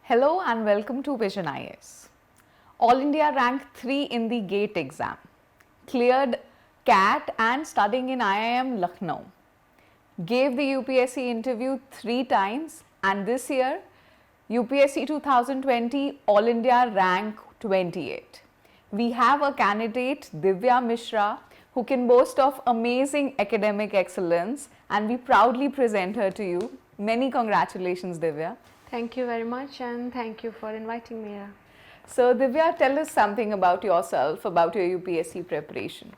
Hello and welcome to Vision IAS. All India ranked 3 in the GATE exam, cleared CAT and studying in IIM Lucknow. Gave the UPSC interview 3 times and this year UPSC 2020 All India rank 28. We have a candidate Divya Mishra who can boast of amazing academic excellence and we proudly present her to you. Many congratulations Divya. Thank you very much and thank you for inviting me here. So Divya, tell us something about yourself, about your UPSC preparation.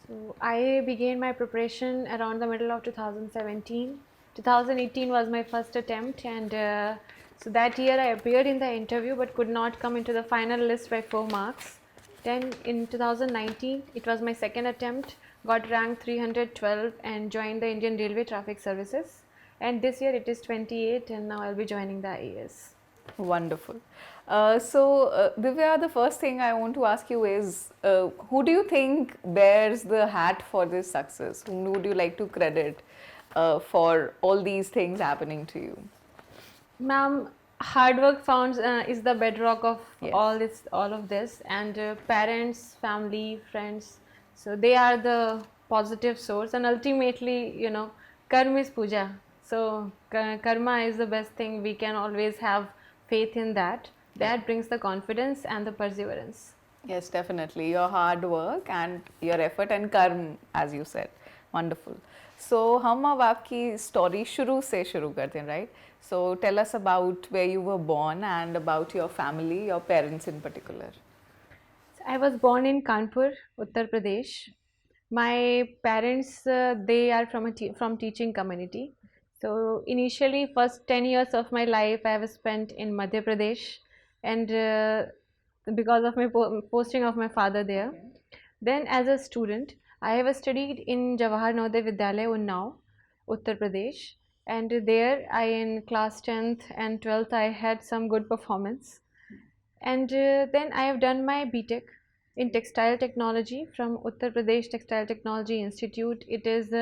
So I began my preparation around the middle of 2017. 2018 was my first attempt and so that year I appeared in the interview but could not come into the final list by 4 marks. Then in 2019 it was my second attempt, got ranked 312 and joined the Indian Railway Traffic Services. And this year it is 28 and now I'll be joining the IAS. Wonderful. Divya, the first thing I want to ask you is, who do you think bears the hat for this success? Whom would you like to credit for all these things happening to you? Ma'am, hard work found is the bedrock of Yes. all of this, and parents, family, friends, so they are the positive source, and ultimately, karma is puja. So karma is the best thing. We can always have faith in that. That brings the confidence and the perseverance. Yes, definitely. Your hard work and your effort and karma, as you said. Wonderful. So, हम अब आपकी story शुरू से शुरू करते हैं, right? So, tell us about where you were born and about your family, your parents in particular. I was born in Kanpur, Uttar Pradesh. My parents, they are from teaching community. So initially, first 10 years of my life I have spent in Madhya Pradesh, and because of my posting of my father there. Then as a student, I have studied in Jawahar Navodaya Vidyalaya, Unnao, Uttar Pradesh, and there I in class 10th and 12th I had some good performance. And then I have done my BTech in textile technology from Uttar Pradesh Textile Technology Institute. It is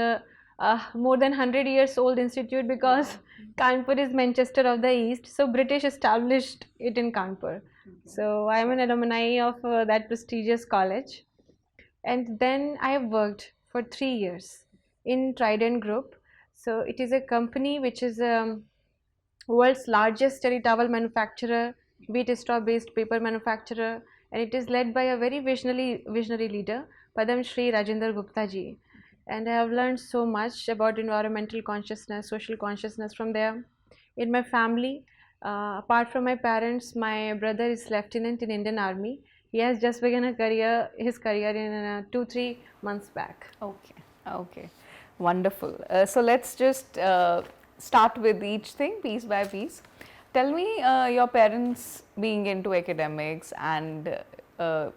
more than 100 years old institute because Kanpur is Manchester of the East. So British established it in Kanpur. So I am an alumni of that prestigious college. And then I have worked for 3 years in Trident Group. So it is a company which is world's largest terry towel manufacturer, wheat straw based paper manufacturer, and it is led by a very visionary leader, Padam Shri Rajendra Gupta ji. And I have learned so much about environmental consciousness, social consciousness from there. In my family, apart from my parents, my brother is lieutenant in Indian Army. He has just begun his career in 2-3 months back. Okay, wonderful. So let's just start with each thing piece by piece. Tell me, your parents being into academics and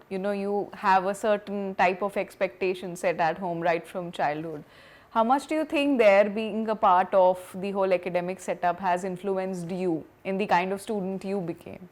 you have a certain type of expectation set at home right from childhood. How much do you think their being a part of the whole academic setup has influenced you in the kind of student you became?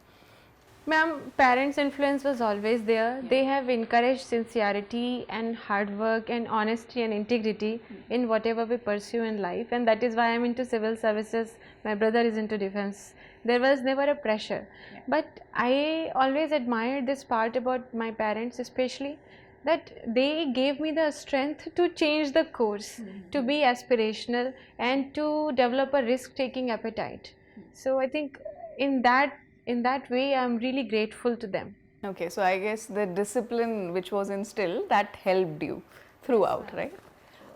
Ma'am, parents' influence was always there. They have encouraged sincerity and hard work and honesty and integrity in whatever we pursue in life, and that is why I'm into civil services. My brother is into defense. There was never a pressure, but I always admired this part about my parents, especially that they gave me the strength to change the course, to be aspirational and to develop a risk-taking appetite. So I think in that way I'm really grateful to them. Okay, so I guess the discipline which was instilled that helped you throughout, right?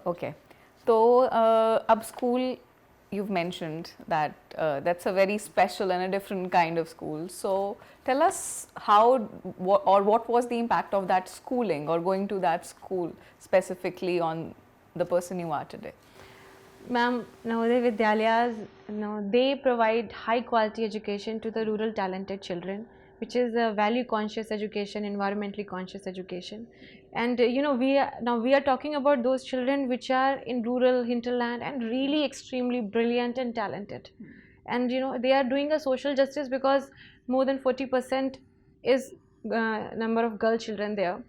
Okay. So ab school, you've mentioned that that's a very special and a different kind of school. So tell us how what was the impact of that schooling or going to that school specifically on the person you are today. Ma'am, Navodaya Vidyalayas, they provide high quality education to the rural talented children, which is a value conscious education, environmentally conscious education. And we are talking about those children which are in rural hinterland and really extremely brilliant and talented. And they are doing a social justice because more than 40% is number of girl children there,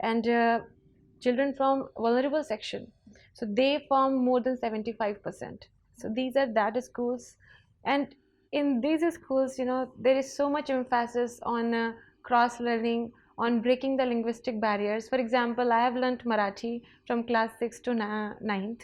and children from vulnerable section, so they form more than 75%. So these are that schools, and in these schools there is so much emphasis on cross learning, on breaking the linguistic barriers. For example, I have learnt Marathi from class 6 to 9th,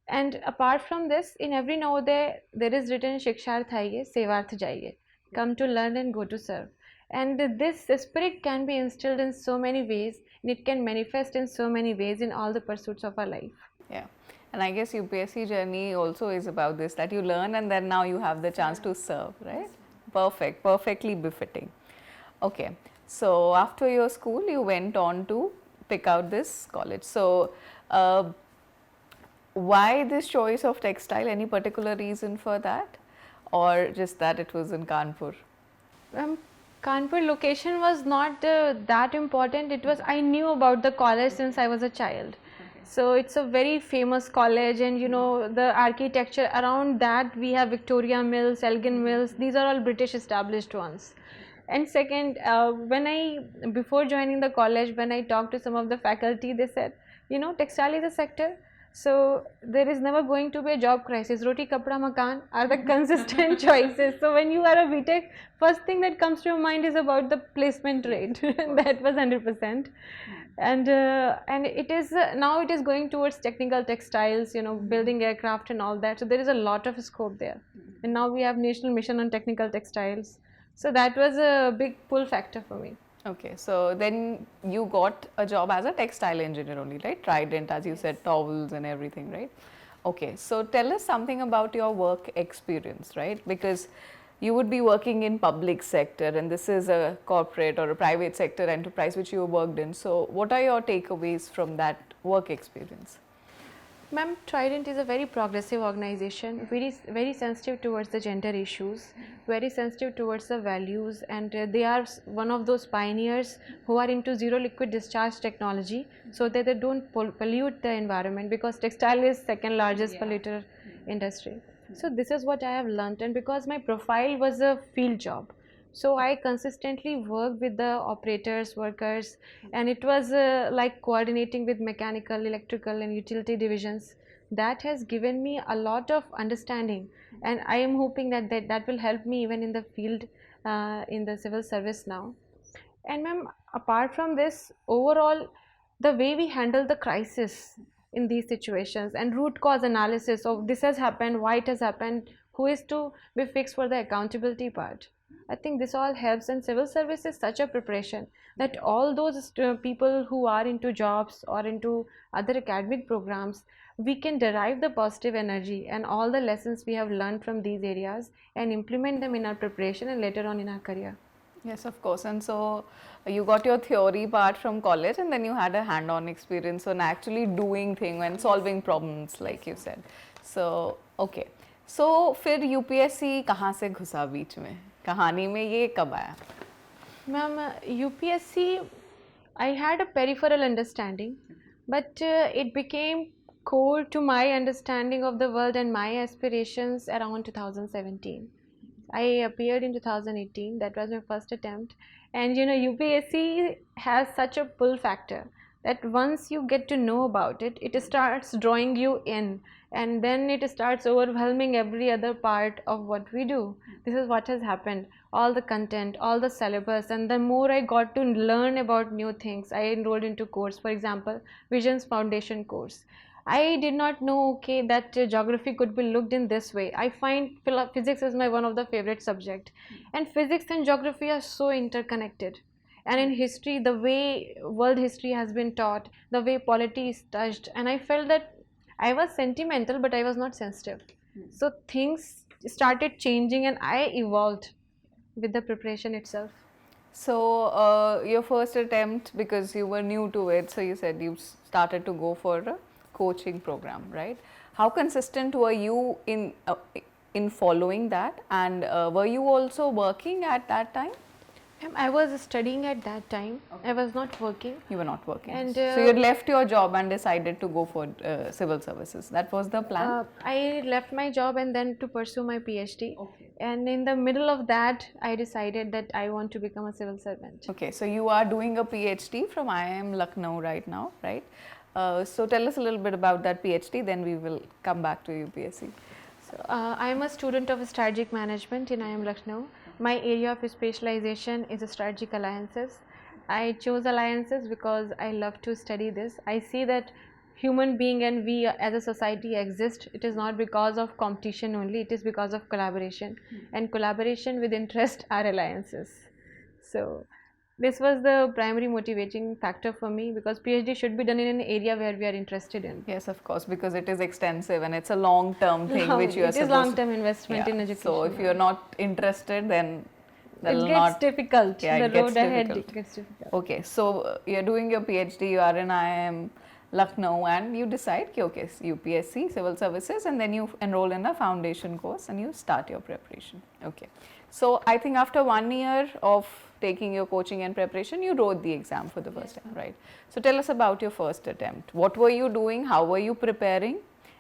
and apart from this, in every Navodaya there is written Shiksharth Aiye, Sevarth Jaiye, come to learn and go to serve. And this spirit can be instilled in so many ways, and it can manifest in so many ways in all the pursuits of our life. Yeah, and I guess UPSC journey also is about this, that you learn and then now you have the chance to serve, right? Perfect, perfectly befitting. Okay, so after your school you went on to pick out this college. So why this choice of textile? Any particular reason for that, or just that it was in Kanpur? Kanpur location was not that important. It was, I knew about the college since I was a child. So it's a very famous college, and the architecture around that, we have Victoria Mills, Elgin Mills, these are all British established ones. And second, before joining the college, when I talked to some of the faculty, they said, textile is a sector, so there is never going to be a job crisis. Roti, kapda, makan are the consistent choices. So when you are a BTech, first thing that comes to your mind is about the placement rate. That was 100%. And it is now it is going towards technical textiles, building aircraft and all that. So there is a lot of scope there. And now we have National Mission on Technical Textiles. So that was a big pull factor for me. Okay, so then you got a job as a textile engineer only, right? Trident, as you said, towels and everything, right? Okay, so tell us something about your work experience, right? Because you would be working in public sector, and this is a corporate or a private sector enterprise which you worked in. So what are your takeaways from that work experience? Ma'am, Trident is a very progressive organization, very sensitive towards the gender issues, very sensitive towards the values, and they are one of those pioneers who are into zero liquid discharge technology, so that they don't pollute the environment, because textile is second largest polluter industry. So this is what I have learnt, and because my profile was a field job, so I consistently worked with the operators, workers, and it was like coordinating with mechanical, electrical and utility divisions. That has given me a lot of understanding, and I am hoping that will help me even in the field, in the civil service now. And ma'am, apart from this, overall, the way we handle the crisis in these situations and root cause analysis of this has happened, why it has happened, who is to be fixed for the accountability part, I think this all helps. And civil service is such a preparation that all those people who are into jobs or into other academic programs, we can derive the positive energy and all the lessons we have learned from these areas and implement them in our preparation and later on in our career. Yes, of course. And so you got your theory part from college, and then you had a hand-on experience on actually doing things and solving problems, like you said. So okay. So फिर UPSC कहाँ से घुसा बीच में? कहानी में ये कब आया? Ma'am, UPSC, I had a peripheral understanding, but it became core to my understanding of the world and my aspirations around 2017. I appeared in 2018, that was my first attempt, and UPSC has such a pull factor that once you get to know about it, it starts drawing you in, and then it starts overwhelming every other part of what we do. This is what has happened, all the content, all the syllabus, and the more I got to learn about new things, I enrolled into course, for example, Visions Foundation course. I did not know, okay, that geography could be looked in this way. I find physics is my one of the favorite subject, and physics and geography are so interconnected. And in history, the way world history has been taught, the way polity is touched, and I felt that I was sentimental, but I was not sensitive. So things started changing, and I evolved with the preparation itself. So, your first attempt, because you were new to it, so you said you started to go for a coaching program, right? How consistent were you in following that, and were you also working at that time? I was studying at that time. I was not working. You were not working. And So you had left your job and decided to go for civil services. That was the plan? I left my job and then to pursue my PhD. And in the middle of that, I decided that I want to become a civil servant. Okay, so you are doing a PhD from IIM Lucknow right now, right? So tell us a little bit about that PhD, then we will come back to UPSC. So, I am a student of strategic management in IIM Lucknow. My area of specialization is strategic alliances. I chose alliances because I love to study this. I see that human being and we as a society exist. It is not because of competition only, it is because of collaboration. And collaboration with interest are alliances. So this was the primary motivating factor for me, because PhD should be done in an area where we are interested in. Yes, of course, because it is extensive and it's a long-term thing which you are It is supposed long-term investment in education. So if you are not interested, then that it will gets not difficult. Yeah, The it gets road ahead difficult. gets difficult. Okay, so you're doing your PhD, you are in IIM Lucknow, and you decide, okay, UPSC, civil services, and then you enroll in a foundation course and you start your preparation. Okay, so I think after 1 year of taking your coaching and preparation, you wrote the exam for the first time, right? So tell us about your first attempt. What were you doing? How were you preparing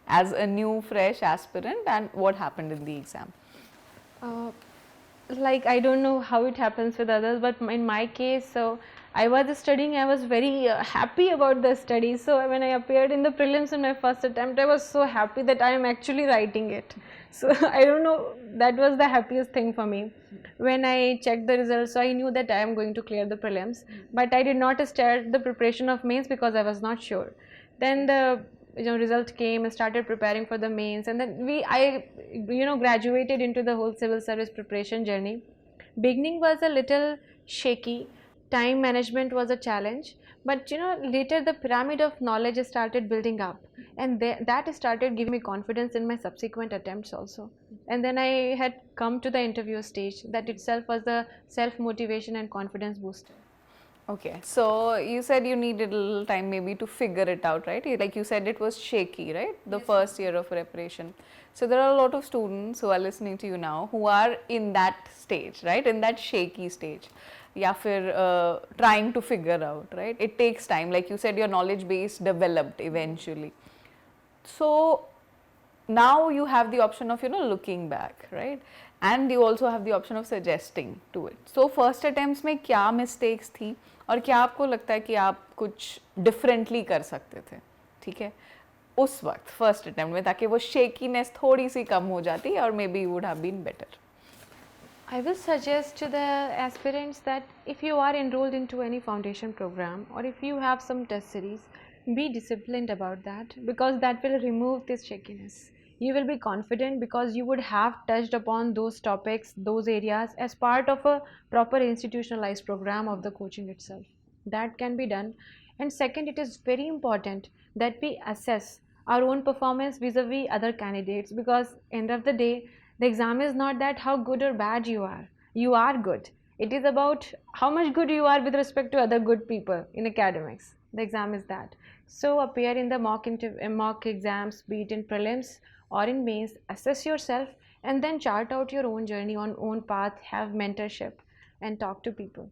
as a new, fresh aspirant, and what happened in the exam? Like, I don't know how it happens with others, but in my case, so I was studying, I was very happy about the study. So when I appeared in the prelims in my first attempt, I was so happy that I am actually writing it. So I don't know, that was the happiest thing for me. When I checked the results, so I knew that I am going to clear the prelims, but I did not start the preparation of mains because I was not sure. Then the result came, and started preparing for the mains, and then I graduated into the whole civil service preparation journey. Beginning was a little shaky, time management was a challenge, but later the pyramid of knowledge started building up, and that started giving me confidence in my subsequent attempts also. And then I had come to the interview stage. That itself was the self motivation and confidence booster. Okay, so you said you needed a little time maybe to figure it out, right? Like you said, it was shaky, right? The first year of preparation. So there are a lot of students who are listening to you now who are in that stage, right? In that shaky stage. या फिर trying to figure out, right? It takes time. Like you said, your knowledge base developed eventually. So now you have the option of looking back, right? And you also have the option of suggesting to it. So first attempts में क्या mistakes थी और क्या आपको लगता है कि आप कुछ differently कर सकते थे, ठीक है, उस वक्त first attempt में, ताकि वो shakiness थोड़ी सी कम हो जाती और maybe you would have been better. I will suggest to the aspirants that if you are enrolled into any foundation program, or if you have some test series, be disciplined about that, because that will remove this shakiness. You will be confident because you would have touched upon those topics, those areas as part of a proper institutionalized program of the coaching itself. That can be done. And second, it is very important that we assess our own performance vis-a-vis other candidates, because end of the day, the exam is not that how good or bad you are. You are good. It is about how much good you are with respect to other good people in academics. The exam is that. So appear in the mock exams, be it in prelims or in mains, assess yourself, and then chart out your own journey on own path, have mentorship, and talk to people.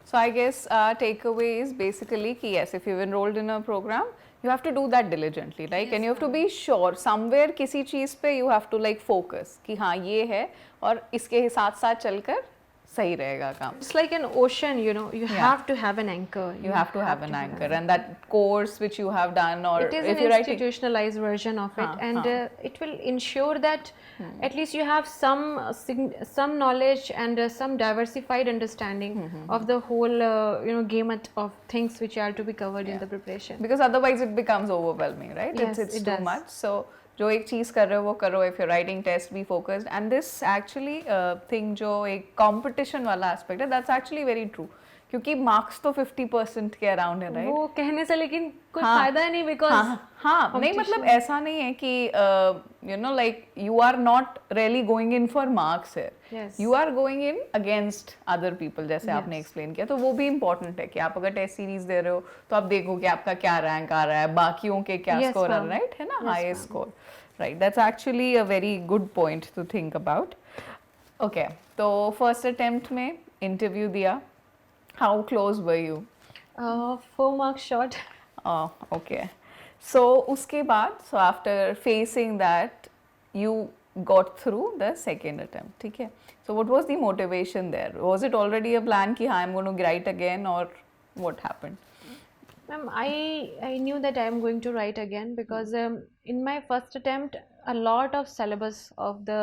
So I guess takeaway is basically कि yes, if you've enrolled in a program, you have to do that diligently, right? Yes, and you have to be sure somewhere किसी चीज़ पे you have to like focus कि हाँ ये है और इसके साथ साथ चलकर सही रहेगा काम. It's like an ocean, you have to have an anchor. You have to have an anchor, and that course which you have done, or it is if an institutionalized version of it, and it will ensure that at least you have some knowledge and some diversified understanding of the whole gamut of things which are to be covered in the preparation. Because otherwise it becomes overwhelming, right? Yes, it's it too does. much. So जो एक चीज़ कर रहे हो वो करो. If you're writing test, be focused. And this actually thing जो एक competition वाला aspect है, that's actually very true. क्योंकि मार्क्स तो 50% के अराउंड है, राइट? वो कहने से लेकिन कुछ हाँ, फायदा नहीं, बिकॉज हाँ, नहीं मतलब ऐसा नहीं है कि you know like you are not really going in for marks है, you are going in against other people, जैसे आपने एक्सप्लेन किया, तो वो भी इम्पोर्टेंट है कि आप अगर टेस्ट सीरीज दे रहे हो तो आप देखो कि आपका क्या रैंक आ रहा है, बाकियों के क्या स्कोर आ रहा है, राइट, है ना, highest score, right, that's actually a very good point two think about. Okay, तो फर्स्ट अटेम्प्ट में इंटरव्यू दिया, how close were you? 4 marks short. Okay. So उसके बाद, so after facing that, you got through the second attempt, ठीक है? So what was the motivation there? Was it already a plan कि हाँ I'm going to write again, or what happened? Ma'am, I knew that I am going to write again, because in my first attempt, a lot of syllabus of the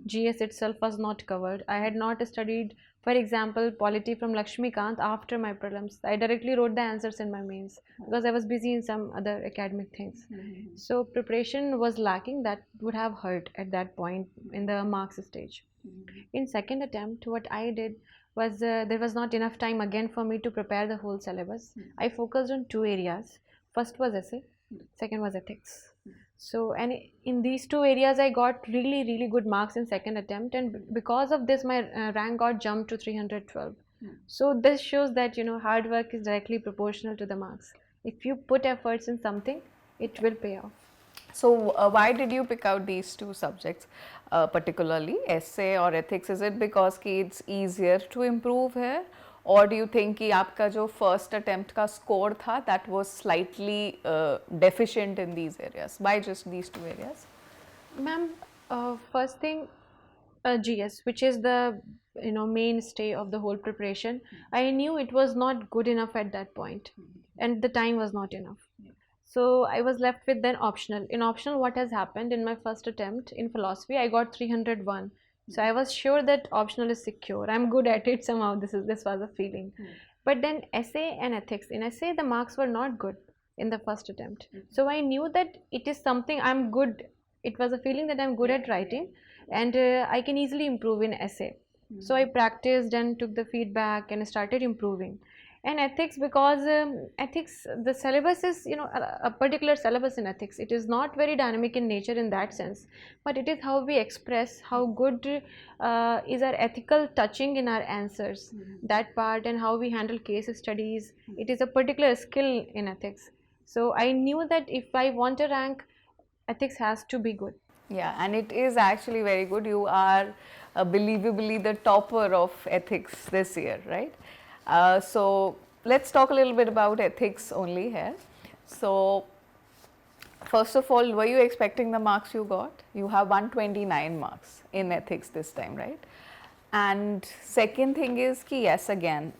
GS itself was not covered. I had not studied, for example, polity from Lakshmikant after my prelims. I directly wrote the answers in my mains because I was busy in some other academic things. So preparation was lacking. That would have hurt at that point in the marks stage. In second attempt, what I did was, there was not enough time again for me to prepare the whole syllabus. I focused on 2 areas. First was essay, second was ethics. So, and in these 2 areas I got really good marks in second attempt, and because of this my rank got jumped to 312. So this shows that, you know, hard work is directly proportional to the marks. If you put efforts in something, it will pay off. So why did you pick out these 2 subjects, particularly essay or ethics? Is it because कि it's easier to improve here, or do you think कि आपका जो first attempt का score था that was slightly deficient in these areas? Why just these 2 areas? Ma'am, first thing, GS, which is the, you know, mainstay of the whole preparation, I knew it was not good enough at that point, and the time was not enough. So I was left with then optional. In optional, what has happened in my first attempt in philosophy, I got 301. So I was sure that optional is secure. I'm good at it somehow. This was a feeling. But then essay and ethics. In essay, the marks were not good in the first attempt. So I knew that it is something I'm good. It was a feeling that I'm good at writing, and I can easily improve in essay. So I practiced and took the feedback and started improving. And ethics, because ethics, the syllabus is, you know, a particular syllabus in ethics. It is not very dynamic in nature in that sense, but it is how we express, how good is our ethical touching in our answers, that part, and how we handle case studies. It is a particular skill in ethics. So I knew that if I want a rank, ethics has to be good. Yeah, and it is actually very good. You are believably the topper of ethics this year, right? So let's talk a little bit about ethics only here. So first of all, were you expecting the marks you got? You have 129 marks in ethics this time, right? And second thing is ki yes, again,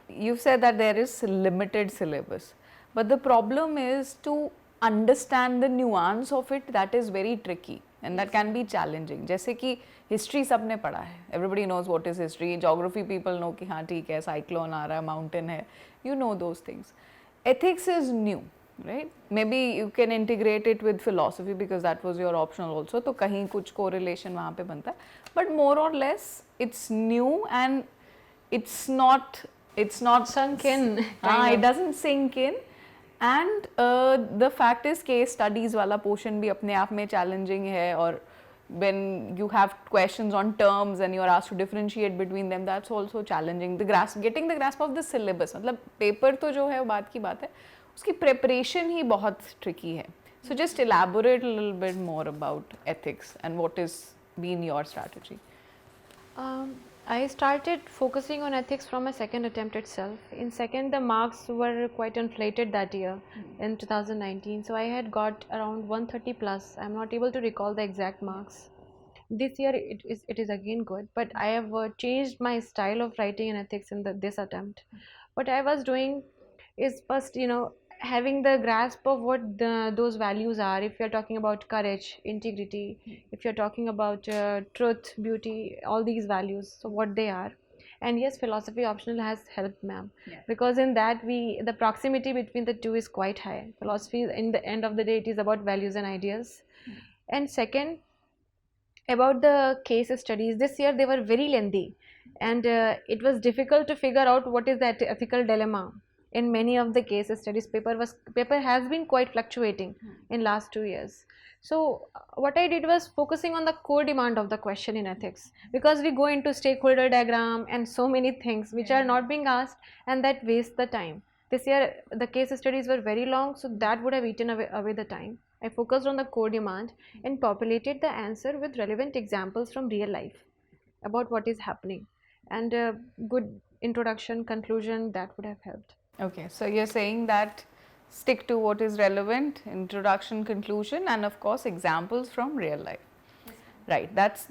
you said that there is limited syllabus, but the problem is to understand the nuance of it, that is very tricky and that can be challenging. जैसे कि history सबने पढ़ा है, everybody knows what is history, geography people know कि हाँ ठीक है cyclone आ रहा है, mountain है, you know those things. Ethics is new, right? Maybe you can integrate it with philosophy because that was your optional also, तो कहीं कुछ correlation वहाँ पे बनता है, but more or less it's new and it's not Sunk in. it doesn't sink in. And the fact is case studies वाला portion भी अपने आप में challenging है, और when you have questions on terms and you are asked to differentiate between them, that's also challenging. Getting the grasp of the syllabus, मतलब paper तो जो है वो बात की बात है, उसकी preparation ही बहुत tricky है. So just elaborate a little bit more about ethics and what has been your strategy. I started focusing on ethics from my second attempt itself. In second, the marks were quite inflated that year in 2019. So I had got around 130 plus. I'm not able to recall the exact marks. This year it is again good, but I have changed my style of writing in ethics in this attempt. What I was doing is first, you know, having the grasp of what those values are. If you're talking about courage, integrity, if you're talking about truth, beauty, all these values, so what they are. And yes, philosophy optional has helped, ma'am, because in that the proximity between the two is quite high. Philosophy, in the end of the day, it is about values and ideas. And second, about the case studies. This year they were very lengthy, and it was difficult to figure out what is that ethical dilemma in many of the case studies. Paper has been quite fluctuating in last 2 years. So what I did was focusing on the core demand of the question in ethics, because we go into stakeholder diagram and so many things which are not being asked, and that wastes the time. This year the case studies were very long, so that would have eaten away the time. I focused on the core demand and populated the answer with relevant examples from real life about what is happening, and a good introduction, conclusion, that would have helped. Okay, so you're saying that stick to what is relevant, introduction, conclusion, and of course examples from real life. Right, that's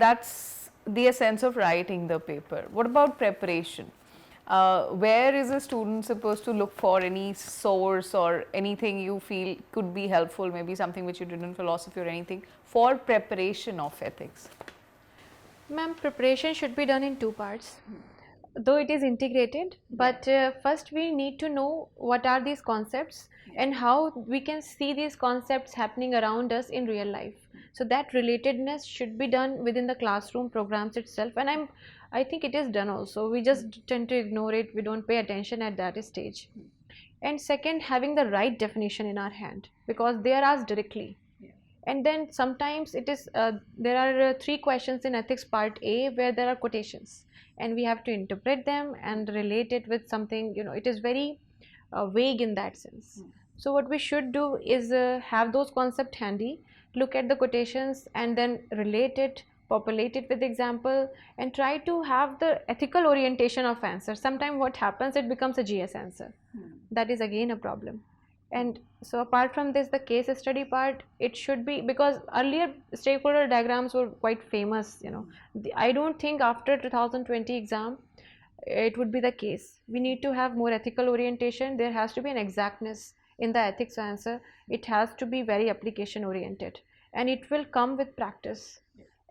the essence of writing the paper. What about preparation? Where is a student supposed to look for any source or anything you feel could be helpful, maybe something which you did in philosophy or anything, for preparation of ethics? Ma'am, preparation should be done in two parts, though it is integrated, but first we need to know what are these concepts and how we can see these concepts happening around us in real life. So that relatedness should be done within the classroom programs itself, and I think it is done also. We just tend to ignore it, we don't pay attention at that stage. And second, having the right definition in our hand, because they are asked directly. And then sometimes it is there are three questions in ethics part A where there are quotations, and we have to interpret them and relate it with something, it is very vague in that sense. So what we should do is have those concepts handy, look at the quotations and then relate it, populate it with example, and try to have the ethical orientation of answer. Sometimes what happens, it becomes a GS answer. That is again a problem. And so apart from this, the case study part, it should be, because earlier stakeholder diagrams were quite famous, I don't think after 2020 exam it would be the case. We need to have more ethical orientation. There has to be an exactness in the ethics answer. It has to be very application oriented, and it will come with practice.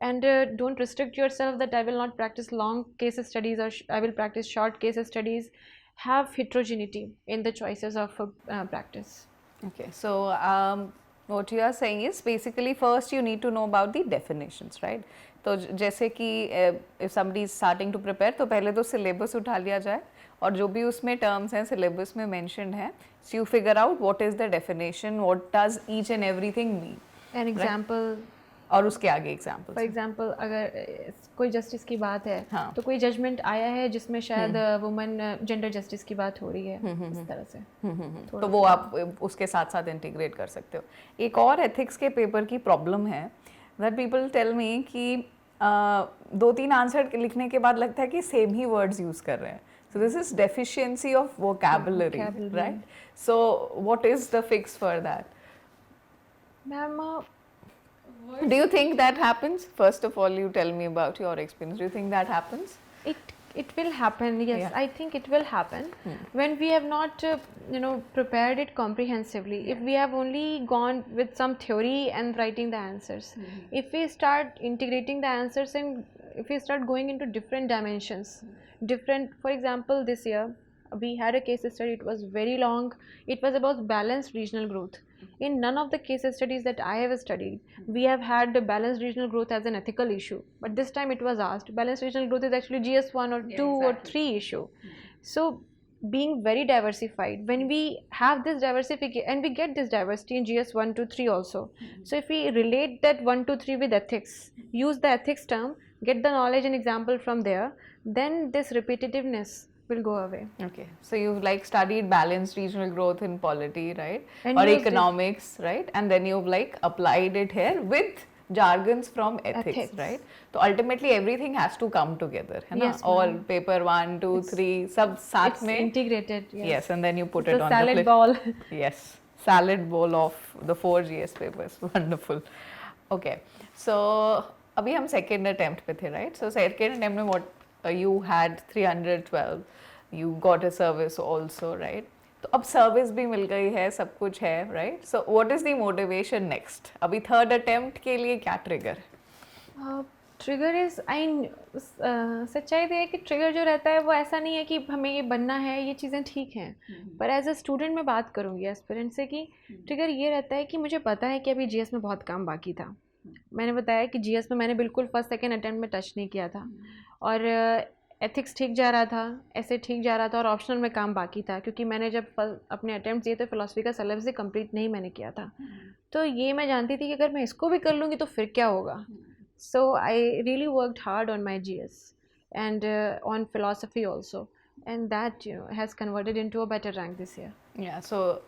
And don't restrict yourself that I will not practice long case studies or I will practice short case studies. Have heterogeneity in the choices of practice. Okay, so what you are saying is basically first you need to know about the definitions, right? तो जैसे कि if somebody is starting to prepare, तो पहले तो syllabus उठा लिया जाए और जो भी उसमें terms हैं syllabus में mentioned है, so you figure out what is the definition, what does each and everything mean. An example. और उसके आगे एग्जाम्पल. फॉर एग्जाम्पल अगर कोई जस्टिस की बात है, हाँ. तो कोई जजमेंट आया है जिसमें शायद वुमेन जेंडर जस्टिस की बात हो रही है, इस तरह से तो वो आप उसके साथ साथ इंटीग्रेट कर सकते हो. एक और एथिक्स के पेपर की प्रॉब्लम है दैट पीपल टेल मी कि 2-3 आंसर लिखने के बाद लगता है कि सेम ही वर्ड्स यूज कर रहे हैं. So this is deficiency of vocabulary, right? So what is the fix for that? Ma'am, do you think that happens? First of all, you tell me about your experience. Do you think that happens? It will happen, yes. Yeah. I think it will happen when we have not prepared it comprehensively. If we have only gone with some theory and writing the answers, if we start integrating the answers and if we start going into different dimensions, for example, this year we had a case study. It was very long. It was about balanced regional growth. In none of the case studies that I have studied, we have had the balanced regional growth as an ethical issue. But this time it was asked, balanced regional growth is actually GS1 or 2 or 3 issue. So being very diversified, when we have this diversification, and we get this diversity in GS1 to 3 also. So if we relate that 1 to 3 with ethics, use the ethics term, get the knowledge and example from there, then this repetitiveness will go away. Okay, so you've like studied balanced regional growth in polity, right? And or economics, right? And then you've like applied it here with jargons from ethics, right? So ultimately everything has to come together, है ना? Yes, all paper 1, 2, 3 सब साथ में integrated. Yes, and then you put it on salad the ball. Yes, salad bowl of the 4 GS papers. Wonderful. Okay, so अभी हम second attempt पे थे, right? So second attempt में what you had 312. You got a service also, right? तो अब service भी मिल गई है, सब कुछ है, right? So what is the motivation next? अभी थर्ड अटेम्प्ट के लिए क्या ट्रिगर? ट्रिगर इज सच्चाई तो है कि ट्रिगर जो रहता है वो ऐसा नहीं है कि हमें ये बनना है, ये चीज़ें ठीक हैं, पर एज अ स्टूडेंट मैं बात करूँगी एस्पिरेंट से कि ट्रिगर ये रहता है कि मुझे पता है कि अभी जीएस में बहुत काम बाकी था, मैंने बताया कि जीएस में मैंने बिल्कुल फर्स्ट सेकंड अटेम्प्ट में टच नहीं किया था, और एथिक्स ठीक जा रहा था, ऐसे ठीक जा रहा था, और ऑप्शनल में काम बाकी था क्योंकि मैंने जब अपने अटेम्प्ट दिए तो फिलोसफी का सिलेबस ही कंप्लीट नहीं मैंने किया था। तो ये मैं जानती थी कि अगर मैं इसको भी कर लूँगी तो फिर क्या होगा। So I really worked hard on my GS and on philosophy also, and that has converted into a better rank this year. Yeah, so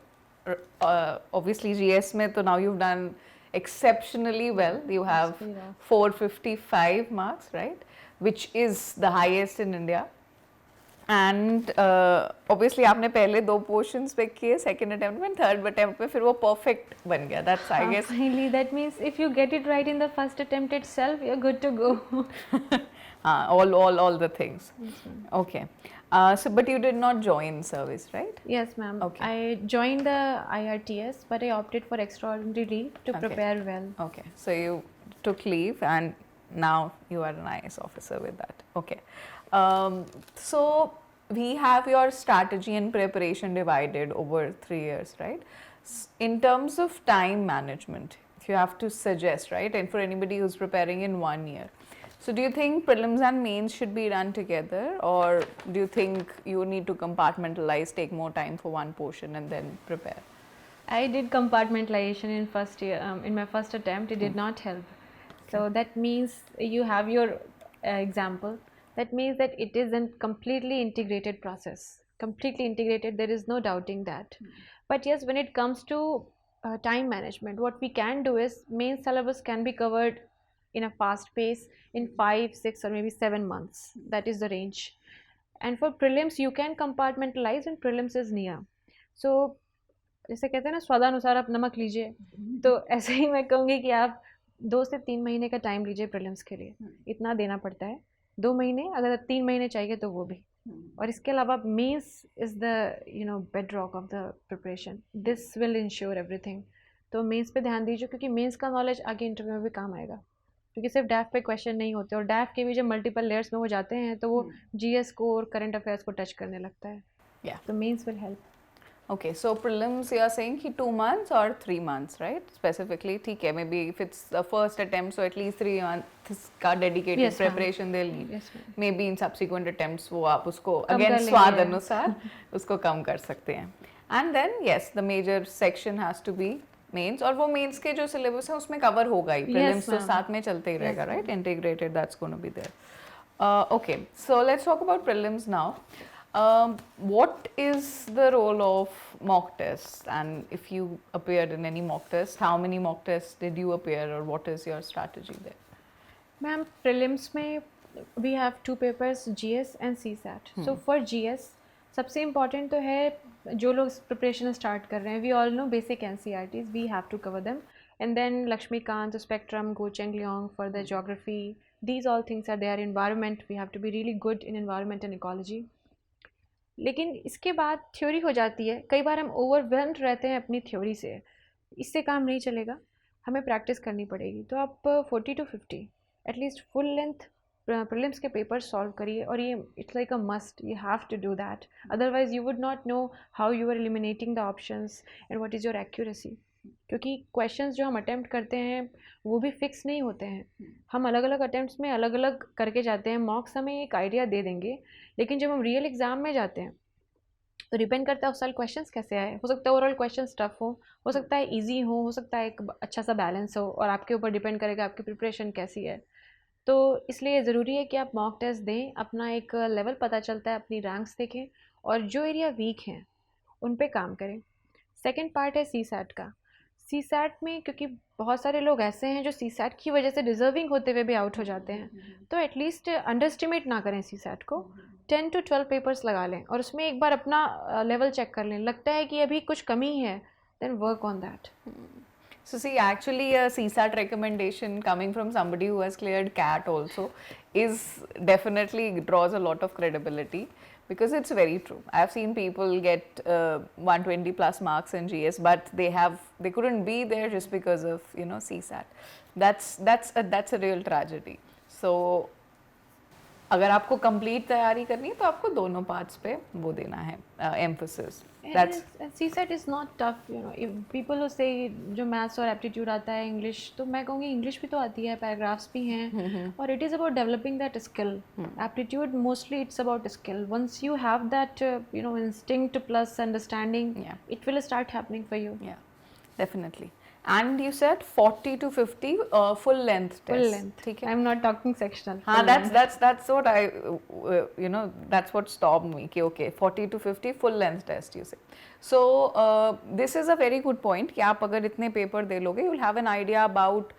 obviously GS mein to now you've done exceptionally well. You have 455 marks, right, which is the highest in India. And obviously आपने पहले 2 portions पे किए, second attempt में, third attempt पे फिर वो perfect बन गया. That's I guess. Finally, that means if you get it right in the first attempt itself, you're good to go. all the things. Yes, okay. So but you did not join service, right? Yes, ma'am. Okay. I joined the IRTS, but I opted for extraordinary leave to prepare well. Okay. So you took leave and now you are an IAS officer with that. Okay. So we have your strategy and preparation divided over 3 years, right? In terms of time management, if you have to suggest, right, and for anybody who's preparing in 1 year, so do you think prelims and mains should be done together, or do you think you need to compartmentalize, take more time for one portion and then prepare? I did compartmentalization in first year. In my first attempt, it did not help. So that means you have your example. That means that it is a completely integrated process. Completely integrated. There is no doubting that. But yes, when it comes to time management, what we can do is main syllabus can be covered in a fast pace in 5, 6 or maybe 7 months. That is the range. And for prelims you can compartmentalize when prelims is near. So जैसे कहते हैं ना, स्वादानुसार आप नमक लीजिए, तो ऐसे ही मैं कहूँगी कि आप 2 से 3 महीने का टाइम लीजिए प्रीलिम्स के लिए, इतना देना पड़ता है। 2 महीने, अगर 3 महीने चाहिए तो वो भी। और इसके अलावा mains is the bedrock of the preparation, this will ensure everything. तो मेंस पे ध्यान दीजिए क्योंकि मेंस का नॉलेज आगे इंटरव्यू में भी काम आएगा, क्योंकि सिर्फ डैफ पे क्वेश्चन नहीं होते, और डैफ के भी जब मल्टीपल लेयर्स में हो जाते हैं तो वो जीएस को और करंट अफेयर्स को टच करने लगता है। तो mains will help. Okay, so prelims you are saying कि 2 months or 3 months, right? Specifically, ठीक है, maybe if it's the first attempt, so at least 3 months का dedicated preparation they'll need. Yes, ma'am. Maybe in subsequent attempts वो आप उसको again स्वाद अनुसार उसको कम कर सकते हैं. And then yes, the major section has to be mains, और वो mains के जो syllabus है उसमें cover होगा ही. Prelims तो साथ में चलते ही रहेगा, right? Integrated, that's going to be there. Okay, so let's talk about prelims now. What is the role of mock tests, and if you appeared in any mock tests, how many mock tests did you appear, or what is your strategy there? Ma'am, prelims में we have 2 papers, GS and CSAT. So for GS सबसे important तो है, जो लोग preparation start कर रहे हैं, we all know basic NCERTs, we have to cover them, and then Lakshmikant, Spectrum, Go Cheng Leong for the geography, these all things are there. Environment, we have to be really good in environment and ecology. लेकिन इसके बाद theory हो जाती है, कई बार हम overwhelmed रहते हैं अपनी थ्योरी से, इससे काम नहीं चलेगा, हमें प्रैक्टिस करनी पड़ेगी। तो आप 40 to 50 at least full length prelims के पेपर सॉल्व करिए, और ये it's like a must, you have to do that, otherwise you would not know how you are eliminating the options and what is your accuracy. क्योंकि questions जो हम attempt करते हैं वो भी फिक्स नहीं होते हैं, हम अलग अलग अटैम्प्ट्स में अलग अलग करके जाते हैं। मॉक्स हमें एक आइडिया दे देंगे, लेकिन जब हम रियल एग्ज़ाम में जाते हैं तो डिपेंड करता है उस साल क्वेश्चंस कैसे आए। हो सकता है ओवरऑल क्वेश्चन टफ हो सकता है ईजी हो सकता है एक अच्छा सा बैलेंस हो, और आपके ऊपर डिपेंड करेगा आपकी प्रिपरेशन कैसी है। तो इसलिए ज़रूरी है कि आप मॉक टेस्ट दें, अपना एक लेवल पता चलता है, अपनी रैंक्स देखें, और जो एरिया वीक हैं उन पे काम करें। सेकेंड पार्ट है CSAT का। CSAT में क्योंकि बहुत सारे लोग ऐसे हैं जो CSAT की वजह से डिज़र्विंग होते हुए भी आउट हो जाते हैं, तो एटलीस्ट अंडर एस्टिमेट ना करें CSAT को, 10 to 12 पेपर्स लगा लें और उसमें एक बार अपना लेवल चेक कर लें, लगता है कि अभी कुछ कमी है, then work on that. So see, actually a CSAT recommendation coming from somebody who has cleared CAT also is definitely draws a lot of credibility, because it's very true. I've seen people get 120 plus marks in GS, but they couldn't be there just because of CSAT. That's a real tragedy. So अगर आपको complete तैयारी करनी है तो आपको दोनों parts पे वो देना है emphasis. That's CSAT is not tough, you know. If people who say जो maths और aptitude आता है English, तो मैं कहूँगी English भी तो आती है, paragraphs भी हैं, और it is about developing that skill. Aptitude mostly it's about skill. Once you have that, you know, instinct plus understanding, Yeah. it will start happening for you. yeah, definitely. And you said 40 to 50 full length test. Full length. ठीक है. I'm not talking sectional. हाँ, full length. that's what I you know, that's what stopped me कि okay 40 to 50 full length test you say. So this is a very good point कि आप अगर इतने paper दे लोगे you'll have an idea about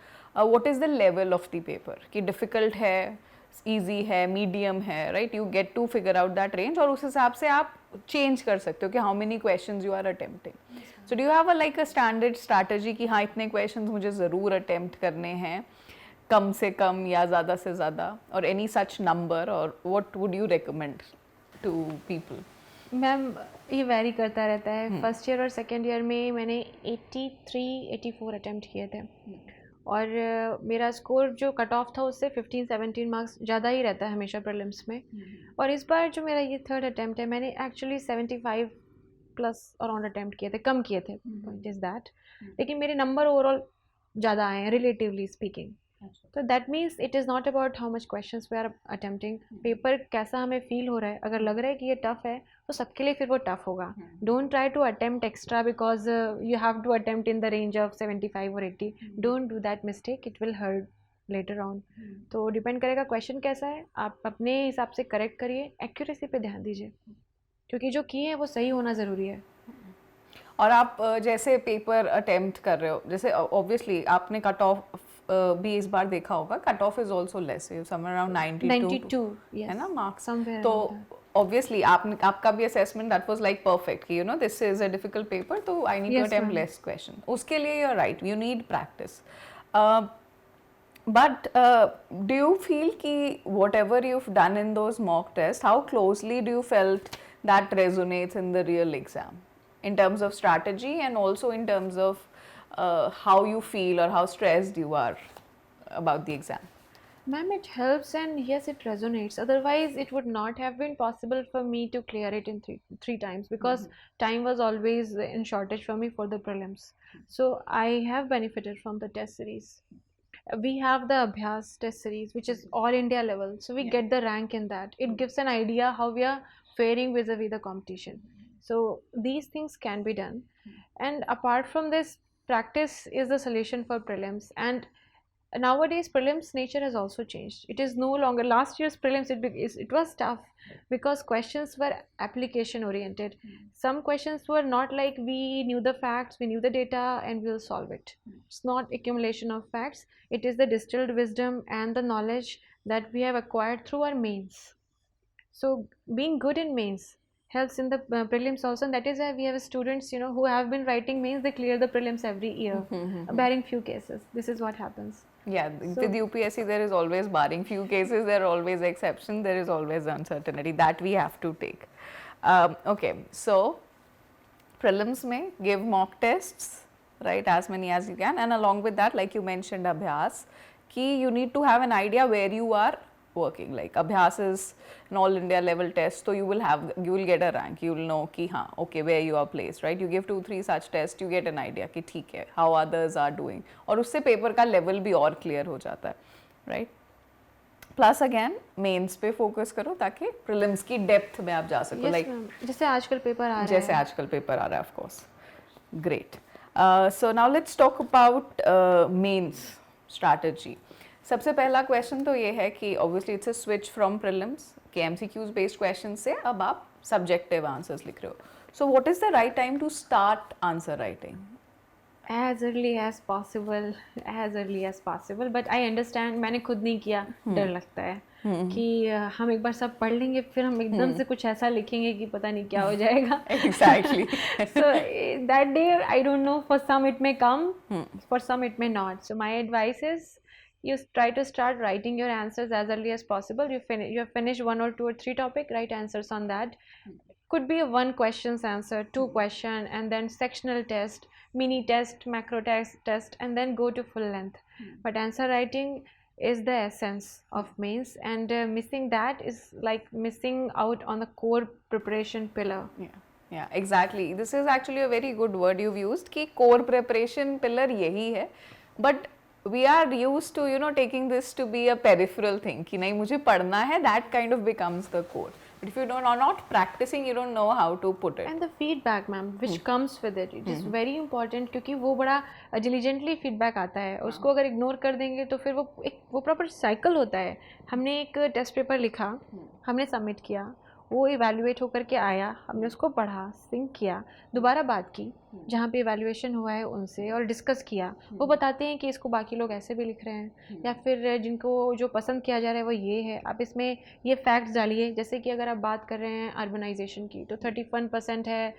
what is the level of the paper कि difficult है, easy है, medium है, right? You get to figure out that range और उस हिसाब से आप change कर सकते हो कि how many questions you are attempting. So do you have a like a standard strategy कि हाँ इतने questions मुझे ज़रूर attempt करने हैं, कम से कम या ज़्यादा से ज़्यादा, और any such number, और what would you recommend to people? Ma'am ये वैरी करता रहता है. फर्स्ट ईयर और सेकेंड ईयर में मैंने 83-84 अटैम्प्ट किए थे, और मेरा स्कोर जो कट ऑफ था उससे 15-17 मार्क्स ज़्यादा ही रहता है हमेशा प्रीलिम्स में. और इस बार जो मेरा ये थर्ड अटैम्प्ट है, मैंने एक्चुअली 75 प्लस अराउंड अटैम्प्ट किए थे, कम किए थे, पॉइंट इज़ दैट. लेकिन मेरे नंबर ओवरऑल ज़्यादा आए हैं रिलेटिवली स्पीकिंग. तो that means it is not about how much questions we are attempting. Paper कैसा हमें फील हो रहा है, अगर लग रहा है कि ये टफ़ है तो सबके लिए फिर वो टफ़ होगा. Don't try to attempt extra because you have to attempt in the range of 75 और 80. Don't do that mistake, it will hurt later on. तो डिपेंड करेगा क्वेश्चन कैसा है, आप अपने हिसाब से करेक्ट करिए, एक्यूरेसी पे ध्यान दीजिए, क्योंकि जो किए हैं वो सही होना ज़रूरी है. और आप जैसे पेपर अटेम्प्ट कर रहे हो, जैसे ऑब्वियसली आपने कट ऑफ भी इस बार देखा होगा, cut off is also less, somewhere around 92 yes, है ना मार्क्स. somewhere तो around that. ऑब्वियसली आपका भी assessment that was like perfect कि you know this is a difficult paper, तो I need to Yes, attempt ma'am. Less question. उसके लिए you are right, you need practice. But do you feel कि whatever you've done in those mock tests, how closely do you felt that resonates in the real exam in terms of strategy and also in terms of how you feel or how stressed you are about the exam? Ma'am, it helps and yes, it resonates. Otherwise, it would not have been possible for me to clear it in three times because time was always in shortage for me for the prelims. So I have benefited from the test series. We have the Abhyas test series, which is all India level. So we get the rank in that. It gives an idea how we are faring vis-a-vis the competition. So these things can be done. And apart from this, practice is the solution for prelims. And nowadays prelims nature has also changed. It is no longer last year's prelims. It was tough because questions were application oriented. Some questions were not like we knew the facts, we knew the data and we'll solve it. It's not accumulation of facts, it is the distilled wisdom and the knowledge that we have acquired through our mains. So being good in mains helps in the prelims also, and that is why we have students, you know, who have been writing mains, they clear the prelims every year, barring few cases. This is what happens. Yeah, with UPSC there is always, barring few cases, there are always exceptions, there is always uncertainty that we have to take. Okay, so prelims mein give mock tests, right, as many as you can, and along with that, like you mentioned Abhyas, ki you need to have an idea where you are working. Like Abhyas is an all India level test, so you will get a rank, you will know ki हाँ okay where you are placed, right? You give 2-3 such tests, you get an idea कि ठीक है how others are doing, और उससे paper का level भी और clear हो जाता है, right? प्लस अगेन मेंस पे फोकस करो ताकि प्रीलिम्स की डेप्थ में आप जा सको. Yes, like ma'am. जैसे आजकल पेपर आ रहा है. जैसे आजकल पेपर आ रहा है, of course. Great. So now let's talk about mains strategy. सबसे पहला क्वेश्चन तो ये है कि obviously it's a switch from prelims के एमसीक्यूज बेस्ड क्वेश्चन से अब आप सब्जेक्टिव आंसर्स लिख रहे हो. So what is the right time to start answer writing? As early as possible, as early as possible. But I understand, मैंने खुद नहीं किया, डर लगता है कि हम एक बार सब पढ़ लेंगे फिर हम एकदम से कुछ ऐसा लिखेंगे कि पता नहीं क्या हो जाएगा. Exactly. So that day I don't know, for some it may come, for some it may not. So my advice is you try to start writing your answers as early as possible. You have finished 1 or 2 or 3 topic, write answers on that. Could be a 1 questions answer, 2 question, and then sectional test, mini test, macro test, and then go to full length. But answer writing is the essence of mains, and missing that is like missing out on the core preparation pillar. Yeah. Yeah, exactly. This is actually a very good word you've used कि core preparation pillar यही है. But we are used to, you know, taking this to be a peripheral thing कि नहीं मुझे पढ़ना है, that kind of becomes the core. But if you don't are not practicing, you don't know how to put it. And the feedback, ma'am, which comes with it, it is very important, क्योंकि वो बड़ा diligently feedback आता है. उसको अगर ignore कर देंगे तो फिर वो proper cycle होता है. हमने एक test paper लिखा, हमने submit किया, वो इवेल्युएट होकर के आया, हमने उसको पढ़ा, सिंक किया, दोबारा बात की जहाँ पे इवेल्युएशन हुआ है उनसे और डिस्कस किया. वो बताते हैं कि इसको बाकी लोग ऐसे भी लिख रहे हैं, या फिर जिनको जो पसंद किया जा रहा है वो ये है, आप इसमें ये फैक्ट्स डालिए. जैसे कि अगर आप बात कर रहे हैं अर्बनाइजेशन की, तो 31% है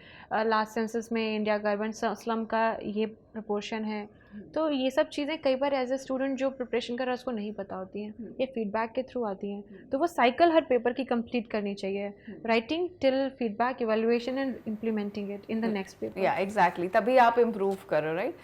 लास्ट सेंसस में इंडिया का अर्बन स्लम का ये प्रपोर्शन है. तो ये सब चीज़ें कई बार एज ए स्टूडेंट जो प्रिपरेशन कर रहा है उसको नहीं पता होती हैं, ये फीडबैक के थ्रू आती हैं. तो वो साइकिल हर पेपर की कंप्लीट करनी चाहिए, writing till feedback, evaluation and implementing it in the next paper. या एग्जैक्टली, तभी आप इम्प्रूव करो, राइट.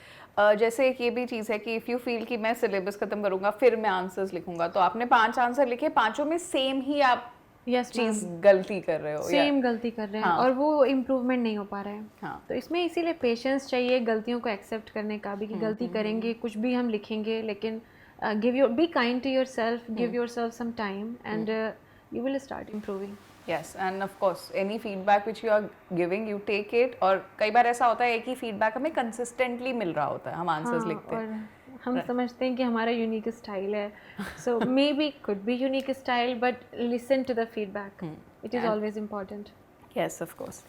जैसे एक ये भी चीज़ है कि इफ़ यू फील कि मैं सिलेबस खत्म करूँगा फिर मैं आंसर्स लिखूंगा, तो आपने 5 आंसर लिखे, 5 में सेम ही आप चीज़ गलती कर रहे हो, सेम गलती कर रहे हैं. हाँ. और वो इम्प्रूवमेंट नहीं हो पा रहा है. हाँ. तो इसमें इसीलिए पेशेंस चाहिए गलतियों को एक्सेप्ट करने का भी, कि गलती करेंगे, कुछ भी हम लिखेंगे, लेकिन be kind to yourself, give yourself some time and you will start improving. Yes, and of course any feedback which you are giving, you take it. और कई बार ऐसा होता है एक ही फीडबैक हमें कंसिस्टेंटली मिल रहा होता है, हम आंसर्स लिखते हैं, हम समझते हैं कि हमारा यूनिक स्टाइल है. So maybe could be unique style, but listen to the feedback, it is always important. Yes, of course.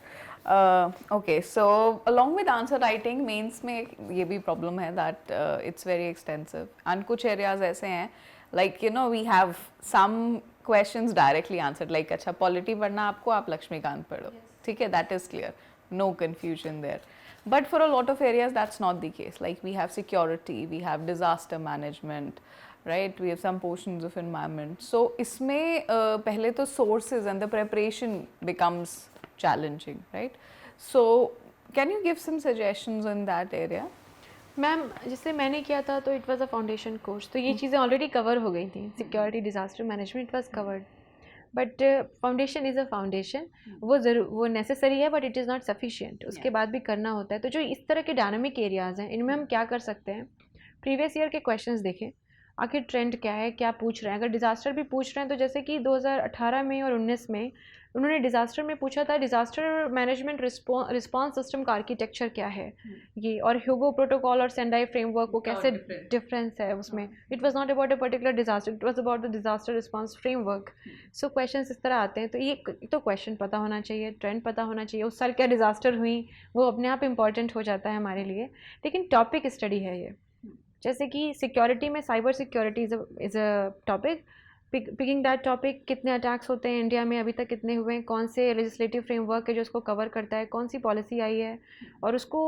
Okay, so along with answer writing, mains में ये भी प्रॉब्लम है that it's very extensive. And कुछ areas ऐसे हैं, like you know we have some questions directly answered. Like अच्छा polity पढ़ना आपको, आप लक्ष्मीकांत पढ़ो, ठीक है, that is clear, no confusion there. But for a lot of areas that's not the case. Like we have security, we have disaster management, right? We have some portions of environment. So इसमें पहले तो sources and the preparation becomes challenging, right? So can you give some suggestions in that area? Ma'am जिससे मैंने किया था तो it was a foundation course, तो ये चीज़ें ऑलरेडी कवर हो गई थी. Security, disaster management, it was covered. But foundation is a foundation, वो नेसेसरी है, but it is not sufficient. उसके बाद भी करना होता है. तो जो इस तरह के डायनामिक एरियाज़ हैं, इनमें हम क्या कर सकते हैं, प्रीवियस ईयर के क्वेश्चंस देखें, आखिर ट्रेंड क्या है, क्या पूछ रहे हैं. अगर डिज़ास्टर भी पूछ रहे हैं तो जैसे कि 2018 में और 19 में उन्होंने डिज़ास्टर में पूछा था, डिज़ास्टर मैनेजमेंट रिस्पॉन्स सिस्टम का आर्किटेक्चर क्या है ये, और ह्यूगो प्रोटोकॉल और सेंडाई फ्रेमवर्क वो कैसे डिफरेंस है उसमें. It was not about a particular disaster, it was about the disaster response framework. So questions इस तरह आते हैं. तो ये तो क्वेश्चन पता होना चाहिए, ट्रेंड पता होना चाहिए, उस साल क्या डिज़ास्टर हुई, वो अपने आप इंपॉर्टेंट हो जाता है हमारे लिए. लेकिन टॉपिक स्टडी है ये. जैसे कि सिक्योरिटी में cyber security is a topic. Picking that topic, कितने अटैक्स होते हैं इंडिया में, अभी तक कितने हुए हैं, कौन से लेजिस्लेटिव फ्रेमवर्क है जो उसको कवर करता है, कौन सी पॉलिसी आई है, और उसको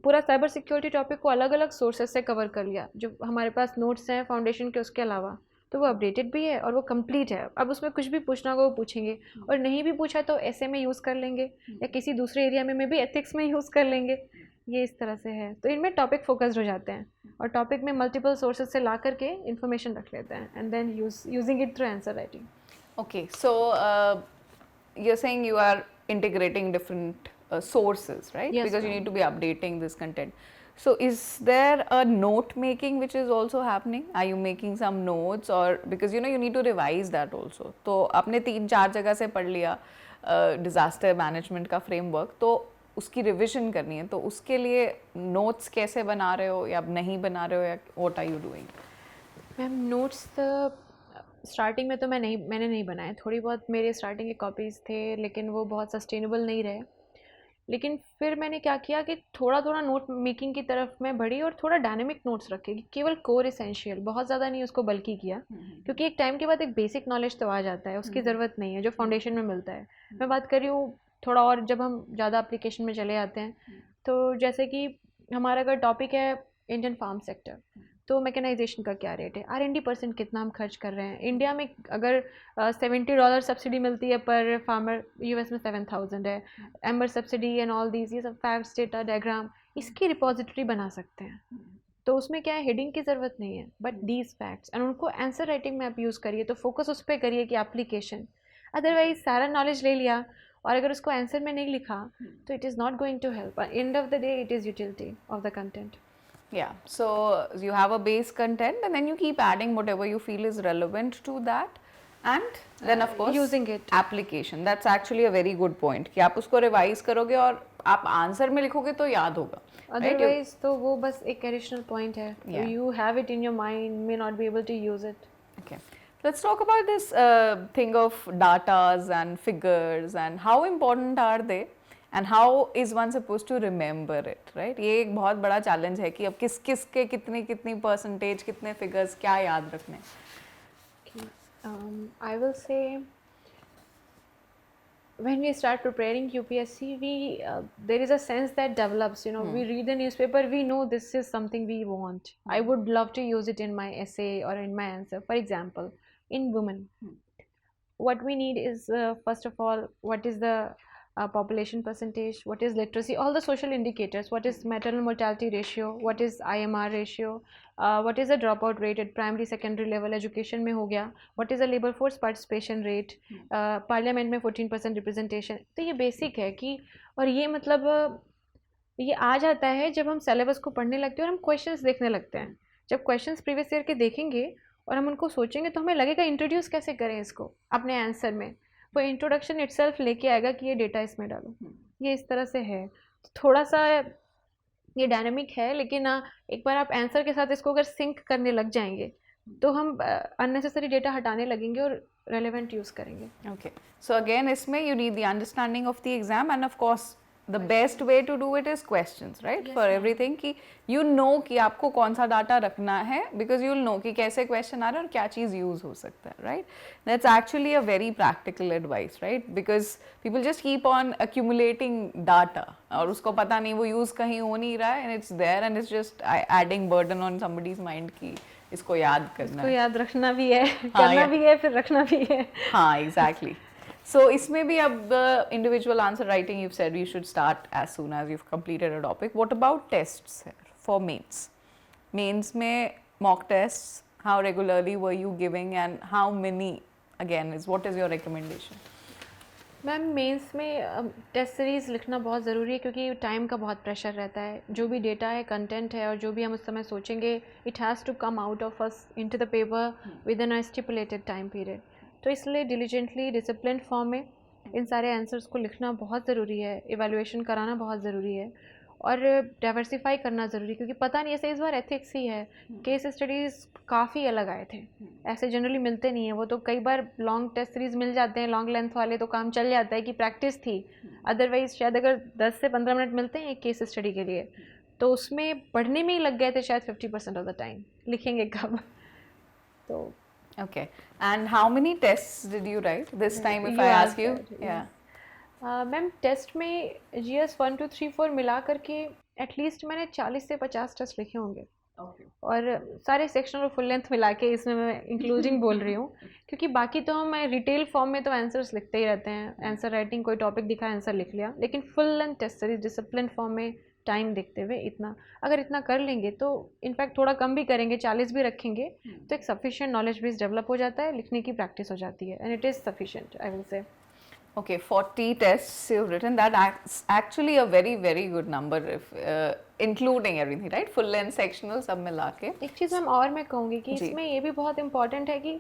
पूरा साइबर सिक्योरिटी टॉपिक को अलग अलग सोर्सेज से कवर कर लिया. जो हमारे पास नोट्स हैं फाउंडेशन के उसके अलावा, तो वो अपडेटेड भी है और वो कंप्लीट है. अब उसमें कुछ भी पूछना होगा वो पूछेंगे, और नहीं भी पूछा तो ऐसे में यूज़ कर लेंगे, या किसी दूसरे एरिया में भी एथिक्स में यूज़ कर लेंगे. ये इस तरह से है. तो इनमें टॉपिक फोकस्ड हो जाते हैं, और टॉपिक में मल्टीपल सोर्सेज से ला करके इन्फॉर्मेशन रख लेते हैं, and then using it through answer writing. Okay, so you're saying you are integrating different sources, right? Yes, because you ma'am. need to be updating this content. So is there a note making which is also happening? Are you making some notes, or because you know you need to revise that also? तो आपने 3-4 जगह से पढ़ लिया disaster management का framework, तो उसकी revision करनी है, तो उसके लिए नोट्स कैसे बना रहे हो, या नहीं बना रहे हो, या what are you doing? Ma'am notes starting में तो मैंने नहीं बनाए. थोड़ी बहुत मेरे स्टार्टिंग के कॉपीज़ थे, लेकिन वो बहुत सस्टेनेबल नहीं रहे. लेकिन फिर मैंने क्या किया कि थोड़ा थोड़ा नोट मेकिंग की तरफ मैं बढ़ी, और थोड़ा डायनेमिक नोट्स रखे, केवल कोर एसेंशियल, बहुत ज़्यादा नहीं उसको बल्कि किया, क्योंकि एक टाइम के बाद एक बेसिक नॉलेज तो आ जाता है, उसकी ज़रूरत नहीं है जो फाउंडेशन में मिलता है. मैं बात कर रही हूँ थोड़ा और जब हम ज़्यादा एप्लीकेशन में चले आते हैं, तो जैसे कि हमारा अगर टॉपिक है इंडियन फार्म सेक्टर, तो मैकेनाइजेशन का क्या रेट है, R&D% कितना हम खर्च कर रहे हैं. इंडिया में अगर $70 सब्सिडी मिलती है पर फार्मर, US में 7,000 है. Amber subsidy and all these, ये सब फैक्ट्स, डेटा, डायग्राम, इसकी रिपोजिटरी बना सकते हैं. तो उसमें क्या है, हेडिंग की ज़रूरत नहीं है, बट दीज फैक्ट्स, एंड उनको आंसर राइटिंग में आप यूज़ करिए. तो फोकस उस पर करिए कि एप्लीकेशन. अदरवाइज सारा नॉलेज ले लिया और अगर उसको आंसर में नहीं लिखा तो it is not going to help. End of the day, it is utility of the content. Yeah, so you have a base content and then you keep adding whatever you feel is relevant to that, and then of course using it. application. That's actually a very good point कि आप उसको revise करोगे और आप answer में लिखोगे तो याद होगा. Otherwise तो वो बस एक additional point है. Yeah. You have it in your mind, may not be able to use it. Okay, let's talk about this thing of datas and figures and how important are they and how is one supposed to remember it, right? ये एक बहुत बड़ा challenge है कि अब किस किस के कितनी percentage, कितने figures क्या याद रखने. I will say when we start preparing UPSC, there is a sense that develops. We read the newspaper, we know this is something we want. I would love to use it in my essay or in my answer. For example, in women, what we need is first of all, what is the population percentage, what is literacy, all the social indicators, what is maternal mortality ratio, what is IMR ratio, what is the dropout rate at primary secondary level education में हो गया, what is the labor force participation rate, parliament में 14% representation. तो ये basic है कि, और ये मतलब ये आ जाता है जब हम syllabus को पढ़ने लगते हैं और हम questions देखने लगते हैं. जब questions previous year के देखेंगे और हम उनको सोचेंगे तो हमें लगेगा introduce कैसे करें इसको अपने आंसर में. वो इंट्रोडक्शन इटसेल्फ लेके आएगा कि ये डेटा इसमें डालो. ये इस तरह से है. थोड़ा सा ये डायनामिक है, लेकिन एक बार आप आंसर के साथ इसको अगर सिंक करने लग जाएंगे तो हम अननेसेसरी डेटा हटाने लगेंगे और रेलेवेंट यूज़ करेंगे. ओके, सो अगेन इसमें you need the understanding of the exam and of course the best way to do it is questions, right? Yes, for everything कि you know कि आपको कौन सा डाटा रखना है, because you'll know कि कैसे question आ रहा है और क्या चीज़ use हो सकता है, right? That's actually a very practical advice, right? Because people just keep on accumulating data और उसको पता नहीं वो use कहीं हो नहीं रहा है and it's there and it's just adding burden on somebody's mind कि इसको याद करना है, इसको याद रखना भी है, करना भी है, फिर रखना भी है. हाँ, exactly. So इसमें भी अब individual answer writing you've said you should start as soon as you've completed a topic. What about tests for mains? Mains में mock tests, how regularly were you giving and how many again what is your recommendation? Ma'am mains में test series लिखना बहुत ज़रूरी है क्योंकि time का बहुत pressure रहता है. जो भी डेटा है, कंटेंट है और जो भी हम उस समय सोचेंगे, it has to come out of us into the paper within a stipulated time period. तो इसलिए डिलीजेंटली डिसिप्लिन फॉर्म में इन सारे आंसर्स को लिखना बहुत ज़रूरी है. इवैल्यूएशन कराना बहुत ज़रूरी है और डाइवर्सिफाई करना ज़रूरी है क्योंकि पता नहीं, ऐसे इस बार एथिक्स ही है. केस स्टडीज़ काफ़ी अलग आए थे, ऐसे जनरली मिलते नहीं है. वो तो कई बार लॉन्ग टेस्ट सीरीज़ मिल जाते हैं, लॉन्ग लेंथ वाले, तो काम चल जाता है कि प्रैक्टिस थी. अदरवाइज़ शायद अगर 10 से 15 मिनट मिलते हैं एक केस स्टडी के लिए तो उसमें पढ़ने में ही लग गए थे शायद 50% ऑफ द टाइम. लिखेंगे कब? तो Okay, and how many tests did you write this time if I ask you? Yeah. Ma'am test में GS 1 2 3 4 मिला करके एटलीस्ट मैंने 40 से 50 टेस्ट लिखे होंगे. और सारे सेक्शनल और फुल लेंथ मिला के इसमें मैं इंक्लूडिंग बोल रही हूँ क्योंकि बाकी तो हम रिटेल फॉर्म में तो आंसर्स लिखते ही रहते हैं. आंसर राइटिंग, कोई टॉपिक दिखा आंसर लिख लिया, लेकिन full length test series discipline form में टाइम देखते हुए अगर इतना कर लेंगे तो इनफैक्ट थोड़ा कम भी करेंगे, 40 भी रखेंगे तो एक सफिशिएंट नॉलेज बेस डेवलप हो जाता है, लिखने की प्रैक्टिस हो जाती है and it is sufficient I will say. Okay, 40 tests you've written. That's actually a very very good number if including everything, right? Full length, sectional सब मिला के. एक चीज़ मैम और मैं कहूँगी कि इसमें ये भी बहुत इम्पॉर्टेंट है कि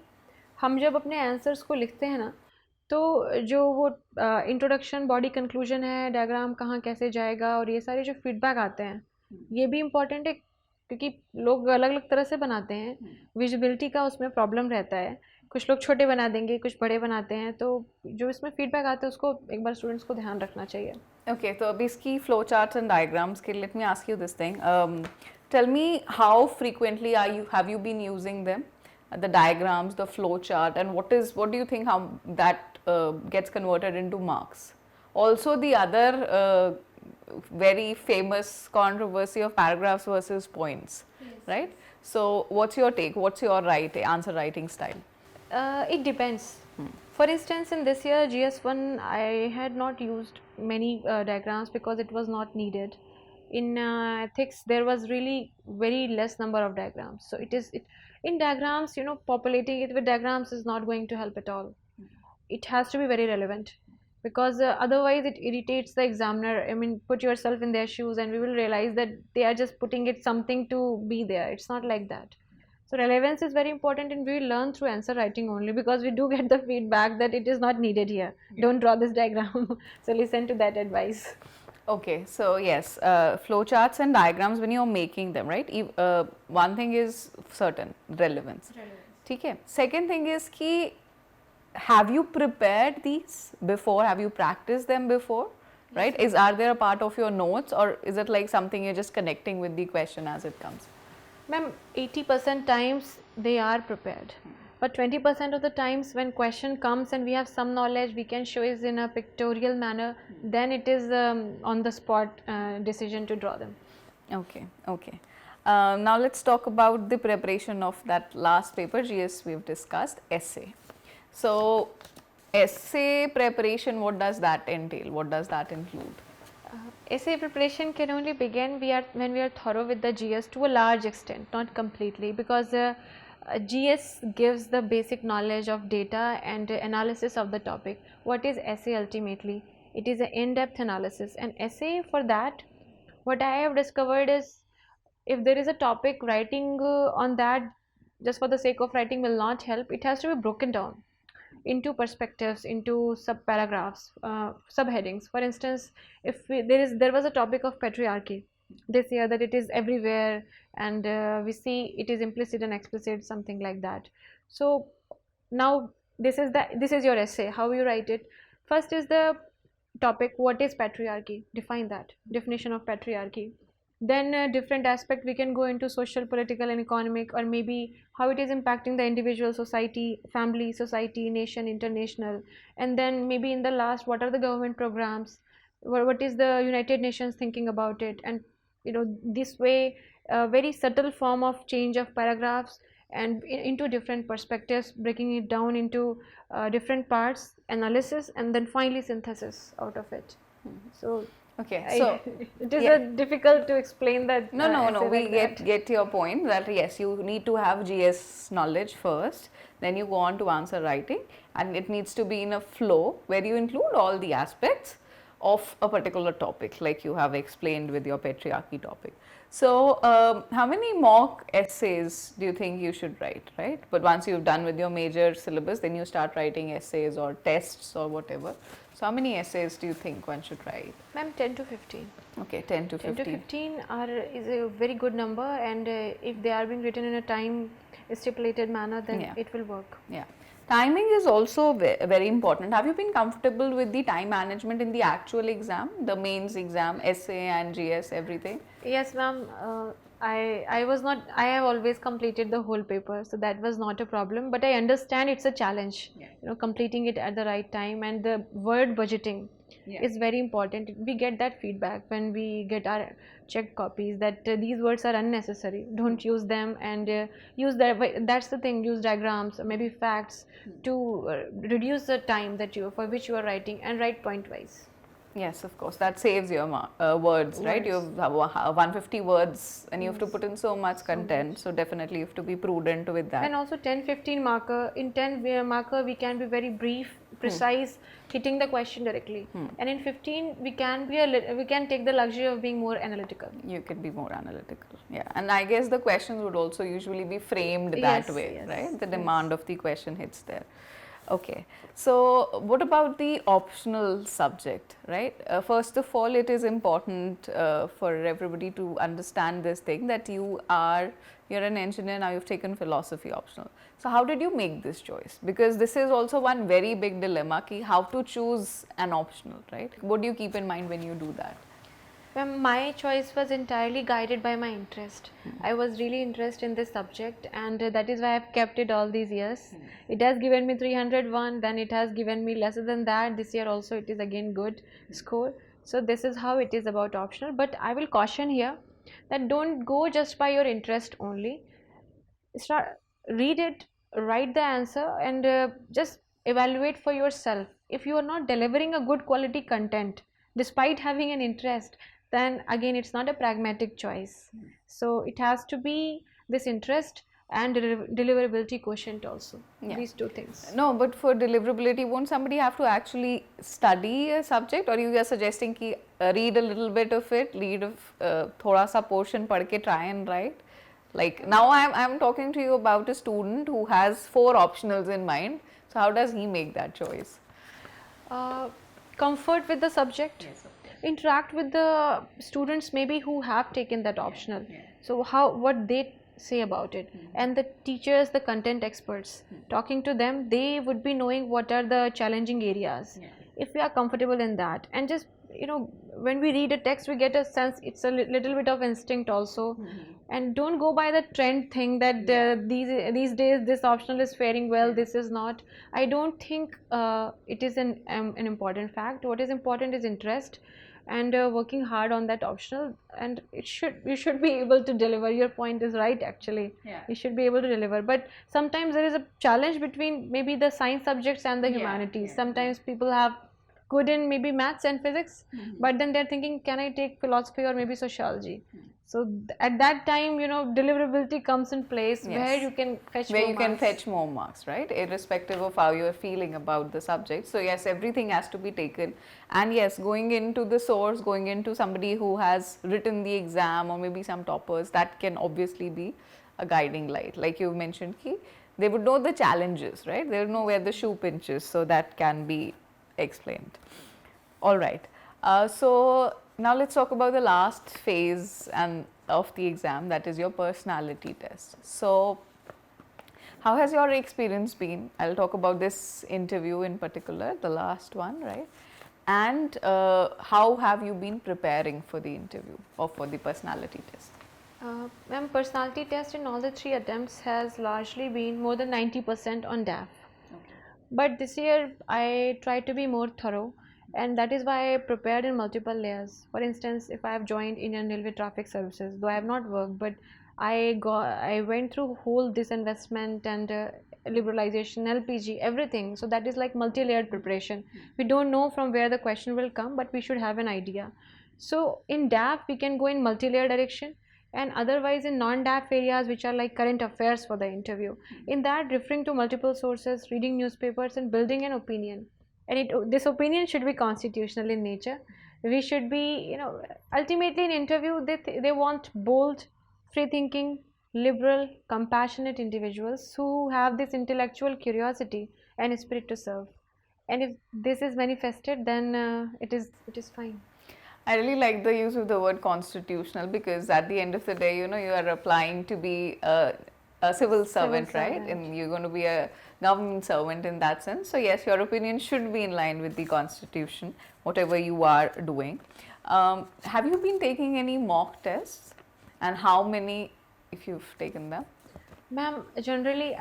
हम जब अपने आंसर्स को लिखते हैं ना तो जो वो इंट्रोडक्शन, बॉडी कंक्लूजन है, डायग्राम कहाँ कैसे जाएगा और ये सारे जो फीडबैक आते हैं ये भी इम्पॉर्टेंट है क्योंकि लोग अलग अलग तरह से बनाते हैं. विजिबिलिटी का उसमें प्रॉब्लम रहता है, कुछ लोग छोटे बना देंगे, कुछ बड़े बनाते हैं, तो जो इसमें फीडबैक आते हैं उसको एक बार स्टूडेंट्स को ध्यान रखना चाहिए. Okay, तो अभी इसकी फ्लो चार्ट्स एंड डायग्राम्स के let me ask you this thing. Tell me how frequently have you been using them, the diagrams, the flow chart, and what do you think how that gets converted into marks? Also the other very famous controversy of paragraphs versus points, right? So what's your take? What's your answer writing style? It depends. For instance, in this year GS1 I had not used many diagrams because it was not needed. In ethics there was really very less number of diagrams, so in diagrams, populating it with diagrams is not going to help at all. It has to be very relevant. because otherwise it irritates the examiner. I mean, put yourself in their shoes and we will realize that they are just putting it something to be there. It's not like that. So relevance is very important, and we learn through answer writing only, because we do get the feedback that it is not needed here. Don't draw this diagram. So listen to that advice. Okay, so yes, flowcharts and diagrams when you're making them, right? One thing is certain, relevance. ठीक है. Second thing is कि have you prepared these before? Have you practiced them before? Right? Are there a part of your notes, or is it like something you're just connecting with the question as it comes? Ma'am, 80% times they are prepared. But 20% of the times when question comes and we have some knowledge, we can show it in a pictorial manner, then it is on the spot decision to draw them. Okay, okay. Now let's talk about the preparation of that last paper, GS we've discussed, essay. So essay preparation, what does that entail? What does that include? Essay preparation can only begin when we are thorough with the GS to a large extent, not completely, because GS gives the basic knowledge of data and analysis of the topic. What is essay ultimately? It is an in-depth analysis. And essay, for that, what I have discovered is, if there is a topic, writing on that just for the sake of writing will not help. It has to be broken down into perspectives, into sub-paragraphs, subheadings. For instance, if there was a topic of patriarchy this year, that it is everywhere, and we see it is implicit and explicit, something like that. So now this is your essay. How you write it? First is the topic, what is patriarchy? Define that, definition of patriarchy. Then different aspect, we can go into social, political and economic, or maybe how it is impacting the individual, society, family, society, nation, international. And then maybe in the last, what are the government programs, what is the United Nations thinking about it. And this way, a very subtle form of change of paragraphs and into different perspectives, breaking it down into different parts, analysis, and then finally synthesis out of it. So okay, so it is difficult to explain that. No, we get your point that yes, you need to have GS knowledge first, then you go on to answer writing, and it needs to be in a flow where you include all the aspects of a particular topic, like you have explained with your patriarchy topic. So how many mock essays do you think you should write, right? But once you've done with your major syllabus, then you start writing essays or tests or whatever. So how many essays do you think one should write? Ma'am, 10 to 15. Okay, 10 to 15. 10 to 15 is a very good number, and if they are being written in a time stipulated manner, then it will work. Yeah. Timing is also very important. Have you been comfortable with the time management in the actual exam, the mains exam, essay and GS, everything? Yes, ma'am. I was not, I have always completed the whole paper, so that was not a problem, but I understand it's a challenge, completing it at the right time, and the word budgeting is very important. We get that feedback when we get our checked copies, that these words are unnecessary, don't use them, and use that's the thing, use diagrams, maybe facts to reduce the time that for which you are writing, and write point wise. Yes, of course, that saves your words, right? You have 150 words and you have to put in so much content, so definitely you have to be prudent with that. And also 10-15 marker, in 10 marker we can be very brief, precise, hitting the question directly, and in 15 we can take the luxury of being more analytical. You can be more analytical, yeah. And I guess the questions would also usually be framed that way, right? The demand of the question hits there. Okay, so what about the optional subject, right? First of all, it is important for everybody to understand this thing, that you're an engineer, now you've taken philosophy optional. So how did you make this choice? Because this is also one very big dilemma, ki how to choose an optional, right? What do you keep in mind when you do that? My choice was entirely guided by my interest. I was really interested in this subject, and that is why I've kept it all these years. It has given me 301, then it has given me lesser than that. This year also it is again good score. So this is how it is about optional. But I will caution here that don't go just by your interest only. Read it, write the answer, and just evaluate for yourself. If you are not delivering a good quality content despite having an interest, then again it's not a pragmatic choice. So it has to be this interest and deliverability quotient also. Yeah. These two things. No, but for deliverability, won't somebody have to actually study a subject, or you are suggesting ki read a little bit of it, read of thoda sa portion, पढ़ के try and write? Like now, I'm talking to you about a student who has 4 optionals in mind. So how does he make that choice? Comfort with the subject. Yes, of course. Interact with the students maybe who have taken that optional. Yeah. So what they say about it, and the teachers, the content experts, talking to them, they would be knowing what are the challenging areas. Yeah. If we are comfortable in that, and just when we read a text, we get a sense, it's a little bit of instinct also. And don't go by the trend thing that these days this optional is faring well, this is not. I don't think it is an important fact. What is important is interest and working hard on that optional, and you should be able to deliver. Your point is right, actually. Yeah. You should be able to deliver, but sometimes there is a challenge between maybe the science subjects and the Yeah, humanities. yeah, Sometimes people have good in maybe maths and physics, but then they're thinking, can I take philosophy or maybe sociology? So at that time, deliverability comes in place, Yes. where you can fetch Where more you can marks. fetch more marks, right? Irrespective of how you're feeling about the subject. So yes, everything has to be taken. And yes, going into the source, going into somebody who has written the exam, or maybe some toppers, that can obviously be a guiding light. Like you mentioned, Ki, they would know the challenges, right? They would know where the shoe pinches, so that can be explained. All right. So now let's talk about the last phase and of the exam, that is your personality test. So how has your experience been? I'll talk about this interview in particular, the last one, right? And how have you been preparing for the interview or for the personality test? Ma'am, personality test in all the 3 attempts has largely been more than 90% on DAF. Okay. But this year I tried to be more thorough, and that is why I prepared in multiple layers. For instance, if I have joined Indian Railway Traffic Services, though I have not worked, but I went through whole disinvestment and liberalization, LPG, everything. So that is like multi-layered preparation. We don't know from where the question will come, but we should have an idea. So in DAF we can go in multi-layer direction, and otherwise in non-DAF areas, which are like current affairs for the interview, in that referring to multiple sources, reading newspapers, and building an opinion. And this opinion should be constitutional in nature. We should be, ultimately in interview they want bold, free thinking, liberal, compassionate individuals who have this intellectual curiosity and spirit to serve. And if this is manifested, then it is fine. I really like the use of the word constitutional, because at the end of the day, you are applying to be a civil servant, right? servant. And you're going to be a government servant in that sense. So yes, your opinion should be in line with the constitution, whatever you are doing. Have you been taking any mock tests, and how many, if you've taken them? Ma'am, generally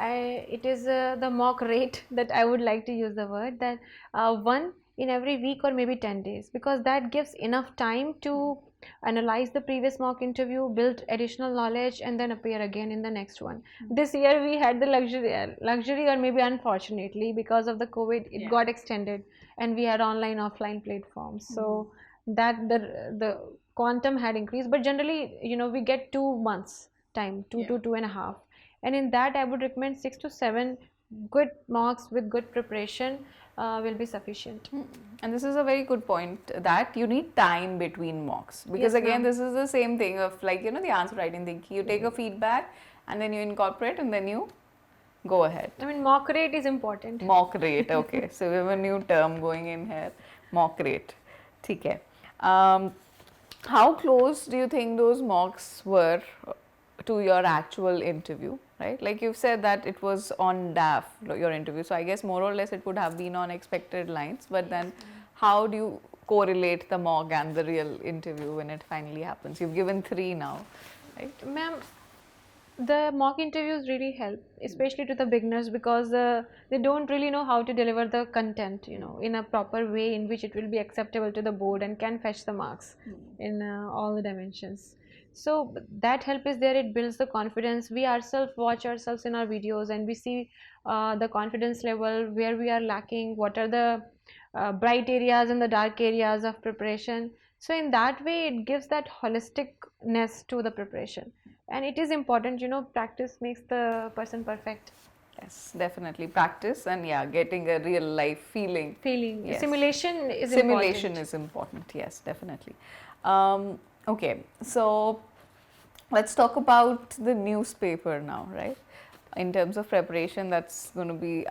it is the mock rate that I would like to use the word, that one in every week or maybe 10 days, because that gives enough time to analyze the previous mock interview, build additional knowledge, and then appear again in the next one. This year we had the luxury, or maybe unfortunately because of the COVID, it got extended, and we had online offline platforms. So that the quantum had increased, but generally we get 2 months time, 2 to 2.5, and in that I would recommend 6 to 7 good mocks with good preparation will be sufficient. And this is a very good point, that you need time between mocks, because Yes, again ma'am. this is the same thing of like the answer writing thing. You take a feedback and then you incorporate and then you go ahead. I mean, mock rate is important. Mock rate, okay. So we have a new term going in here, mock rate. ठीक है. How close do you think those mocks were to your actual interview, right? Like you've said that it was on DAF, your interview. So I guess more or less it would have been on expected lines. But then how do you correlate the mock and the real interview when it finally happens? You've given 3 now, right? Ma'am, the mock interviews really help, especially to the beginners, because they don't really know how to deliver the content, in a proper way in which it will be acceptable to the board and can fetch the marks in all the dimensions. So that help is there. It builds the confidence. We ourselves watch ourselves in our videos, and we see the confidence level, where we are lacking, what are the bright areas and the dark areas of preparation. So in that way it gives that holisticness to the preparation, and it is important, practice makes the person perfect. Yes, definitely practice and yeah, getting a real life feeling. Feeling Yes. simulation is Simulation important. is important. Yes, definitely. Okay, so let's talk about the newspaper now, right? In terms of preparation, that's going to be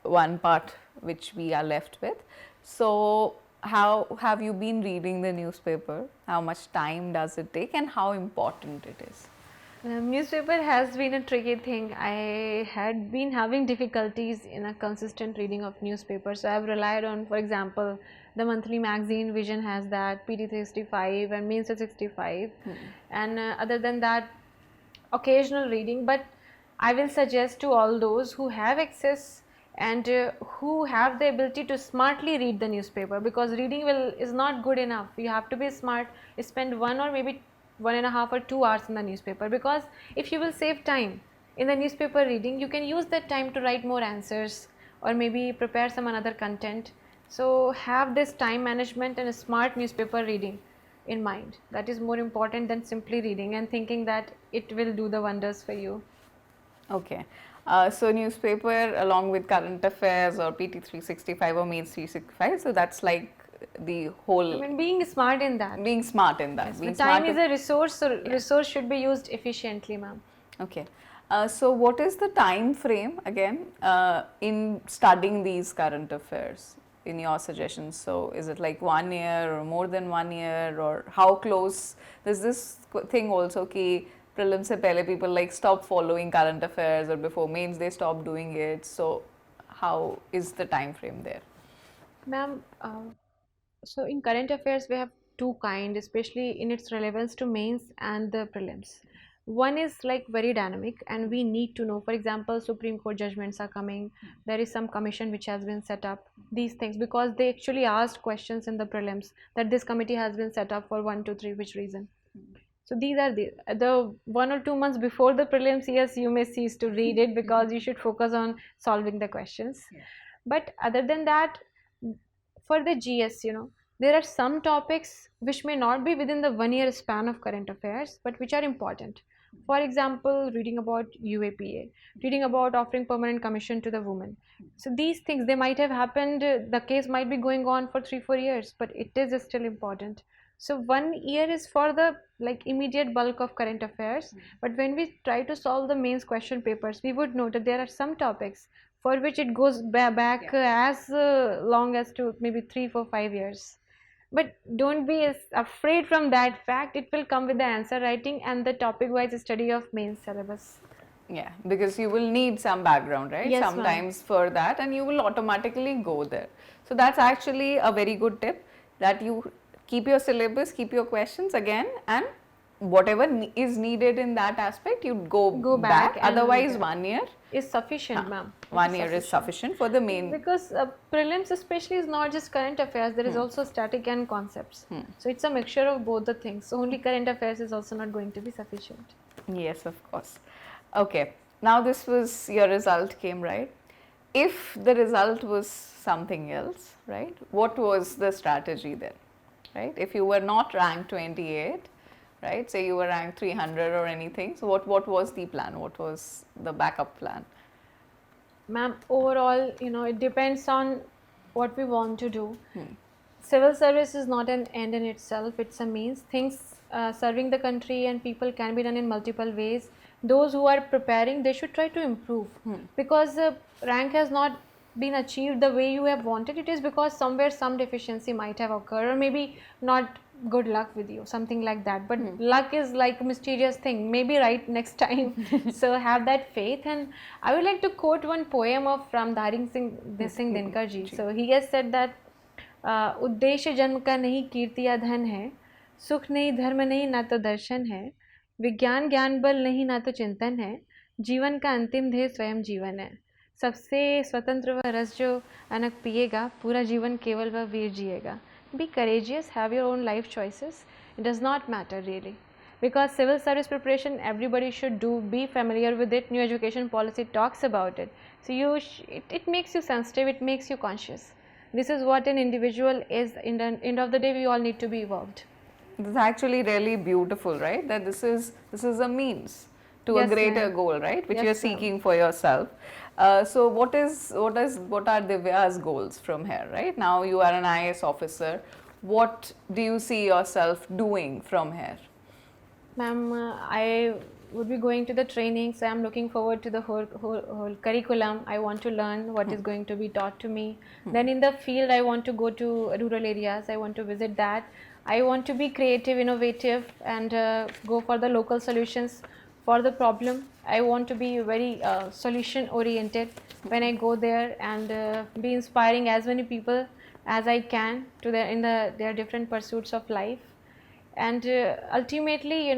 one part which we are left with. So, how have you been reading the newspaper? How much time does it take, and how important it is? Newspaper has been a tricky thing. I had been having difficulties in a consistent reading of newspaper, so I've relied on, for example, the monthly magazine Vision has that, PT 365 and Means 365, and other than that, occasional reading. But I will suggest to all those who have access and who have the ability to smartly read the newspaper, because reading is not good enough. You have to be smart. Spend 1 or maybe 1.5 or 2 hours in the newspaper, because if you will save time in the newspaper reading, you can use that time to write more answers or maybe prepare some another content. So have this time management and a smart newspaper reading in mind. That is more important than simply reading and thinking that it will do the wonders for you. Okay. So newspaper along with current affairs or PT 365 or Mains 365. So that's like the whole. I mean, being smart in that. Being smart in that. Yes, being the time smart is a resource, so resource should be used efficiently, ma'am. Okay. So what is the time frame again in studying these current affairs in your suggestions? So is it like 1 year or more than 1 year, or how close? There's this thing also कि prelims से पहले people like stop following current affairs, or before mains they stop doing it. So how is the time frame there? Ma'am, so in current affairs we have two kind, especially in its relevance to mains and the prelims. One is like very dynamic and we need to know, for example, Supreme Court judgments are coming, there is some commission which has been set up, these things, because they actually asked questions in the prelims that this committee has been set up for 1 2 3 which reason. So these are the 1 or 2 months before the prelims, yes, you may cease to read it because you should focus on solving the questions. But other than that, for the GS, there are some topics which may not be within the 1 year span of current affairs, but which are important. For example, reading about UAPA, reading about offering permanent commission to the women. So these things, they might have happened, the case might be going on for 3 4 years, but it is still important. So 1 year is for the like immediate bulk of current affairs, but when we try to solve the mains question papers, we would note that there are some topics for which it goes back as long as to maybe 3 4 5 years. But don't be as afraid from that fact. It will come with the answer writing and the topic wise study of main syllabus. Yeah, because you will need some background, right? Yes, sometimes for that, and you will automatically go there. So that's actually a very good tip, that you keep your syllabus, keep your questions again, and whatever is needed in that aspect, you go back. Otherwise, 1 year is sufficient, ma'am. 1 year is sufficient for the main. Because prelims especially is not just current affairs, there is also static and concepts. So it's a mixture of both the things. So only current affairs is also not going to be sufficient. Yes, of course. Okay, now this was your result came, right? If the result was something else, right, what was the strategy then, right? If you were not ranked 28, right, say you were ranked 300 or anything, so what was the plan? What was the backup plan? Ma'am, overall, it depends on what we want to do. Civil service is not an end in itself, it's a means. Things serving the country and people can be done in multiple ways. Those who are preparing, they should try to improve, because rank has not been achieved the way you have wanted. It is because somewhere some deficiency might have occurred, or maybe not good luck with you, something like that. But luck is like a mysterious thing, maybe right next time. So have that faith. And I would like to quote one poem of Ramdhari Singh Dinkar ji. So he has said that उद्देश्य जन्म का नहीं कीर्ति या धन है, सुख नहीं धर्म नहीं ना तो दर्शन है, विज्ञान ज्ञान बल नहीं ना तो चिंतन है, जीवन का अंतिम ध्येय स्वयं जीवन है, सबसे स्वतंत्र वह रस जो अनक पिएगा, पूरा जीवन केवल वह वीर जिएगा. Be courageous, have your own life choices. It does not matter really, because civil service preparation everybody should do, be familiar with it. New education policy talks about it, so it makes you sensitive, it makes you conscious. This is what an individual is. In the end of the day, we all need to be evolved. This is actually really beautiful, right? That this is a means to a Yes, greater ma'am. goal, right? Which Yes, you're ma'am. seeking for yourself. So what are Divya's goals from here, right? Now you are an IAS officer. What do you see yourself doing from here? Ma'am, I would be going to the training, so I'm looking forward to the whole curriculum. I want to learn what is going to be taught to me. Then in the field, I want to go to rural areas. I want to visit that. I want to be creative, innovative, and go for the local solutions for the problem. I want to be very solution oriented when I go there, and be inspiring as many people as I can to their different pursuits of life, and ultimately,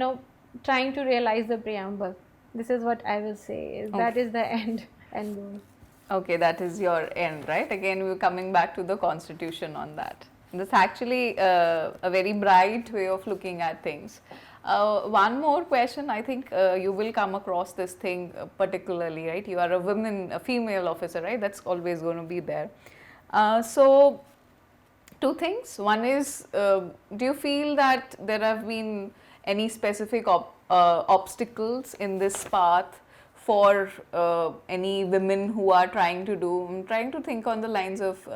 trying to realize the preamble. This is what I will say, is that Okay. is the end goal. Okay, that is your end, right? Again, we're coming back to the constitution on that. That's actually a very bright way of looking at things. One more question, I think you will come across this thing particularly, right? You are a female officer, right? That's always going to be there. So, two things. One is, do you feel that there have been any specific obstacles in this path for any women who are trying to do, I'm trying to think on the lines of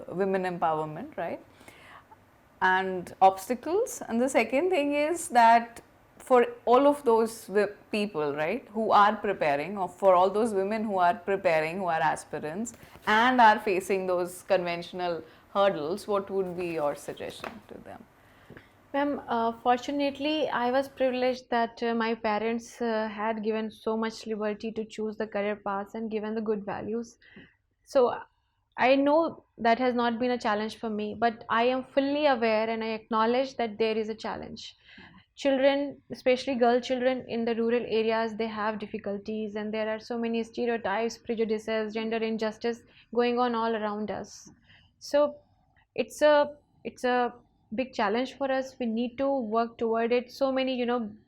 women empowerment, right? And obstacles. And the second thing is that for all of those people, right, who are preparing, or for all those women who are preparing, who are aspirants and are facing those conventional hurdles, what would be your suggestion to them? Ma'am, fortunately, I was privileged that my parents had given so much liberty to choose the career paths and given the good values. So I know that has not been a challenge for me, but I am fully aware and I acknowledge that there is a challenge. Children, especially girl children in the rural areas, they have difficulties, and there are so many stereotypes, prejudices, gender injustice going on all around us. So it's a big challenge for us. We need to work toward it. So many,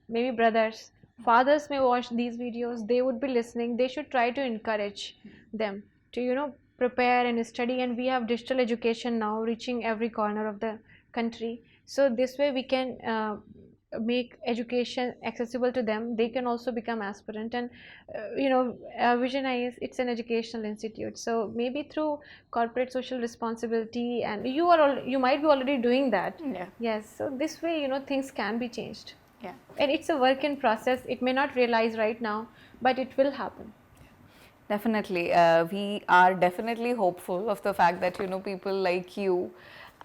maybe brothers, fathers may watch these videos, they would be listening, they should try to encourage them to, prepare and study. And we have digital education now reaching every corner of the country, so this way we can make education accessible to them. They can also become aspirant. And Vision IAS, it's an educational institute, so maybe through corporate social responsibility, and you might be already doing that. Yeah. Yes, so this way, things can be changed. Yeah. And it's a work in process. It may not realize right now, but it will happen. Definitely. We are definitely hopeful of the fact that, people like you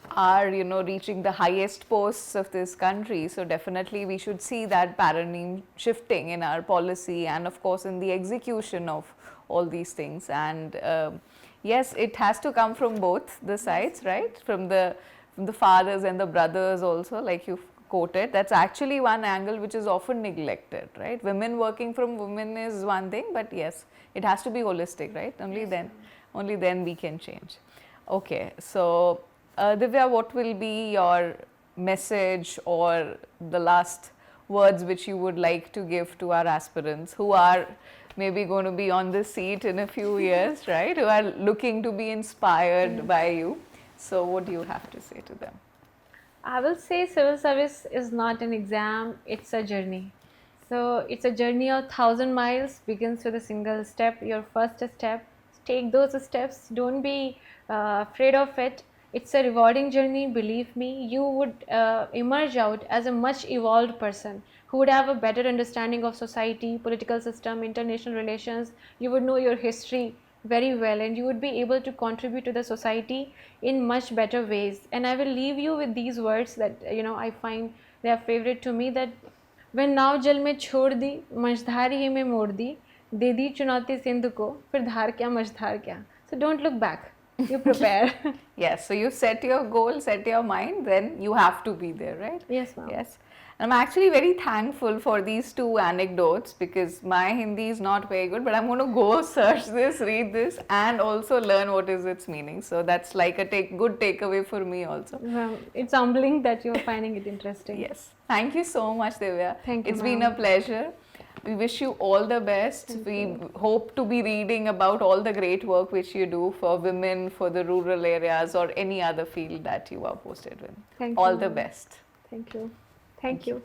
are, reaching the highest posts of this country. So definitely we should see that paradigm shifting in our policy and of course in the execution of all these things. And yes, it has to come from both the sides, right? From the fathers and the brothers also, like you quoted. That's actually one angle which is often neglected, right? Women working from women is one thing, but yes, it has to be holistic, right? Only then we can change. Okay, so Divya, what will be your message or the last words which you would like to give to our aspirants who are maybe going to be on this seat in a few years, right? Who are looking to be inspired by you. So, what do you have to say to them? I will say civil service is not an exam, it's a journey. So it's a journey of 1,000 miles, begins with a single step, your first step. Take those steps, don't be afraid of it. It's a rewarding journey, believe me. You would emerge out as a much evolved person who would have a better understanding of society, political system, international relations. You would know your history very well, and you would be able to contribute to the society in much better ways. And I will leave you with these words that I find they are favorite to me, that when नाव जल में छोड़ दी मझधार ही में मोड़ दी दे दी चुनौती सिंधु को फिर धार क्या मझधार क्या. So don't look back, you prepare. Yes, so you set your goal, set your mind, then you have to be there, right? Yes, ma'am. Yes. I'm actually very thankful for these two anecdotes because my Hindi is not very good, but I'm going to go search this, read this, and also learn what is its meaning. So that's like a good takeaway for me also. It's humbling that you're finding it interesting. Yes. Thank you so much, Divya. Thank you, It's been ma'am. a pleasure. We wish you all the best. We hope to be reading about all the great work which you do for women, for the rural areas, or any other field that you are posted in. Thank All you, the ma'am. best. Thank you. Thank you.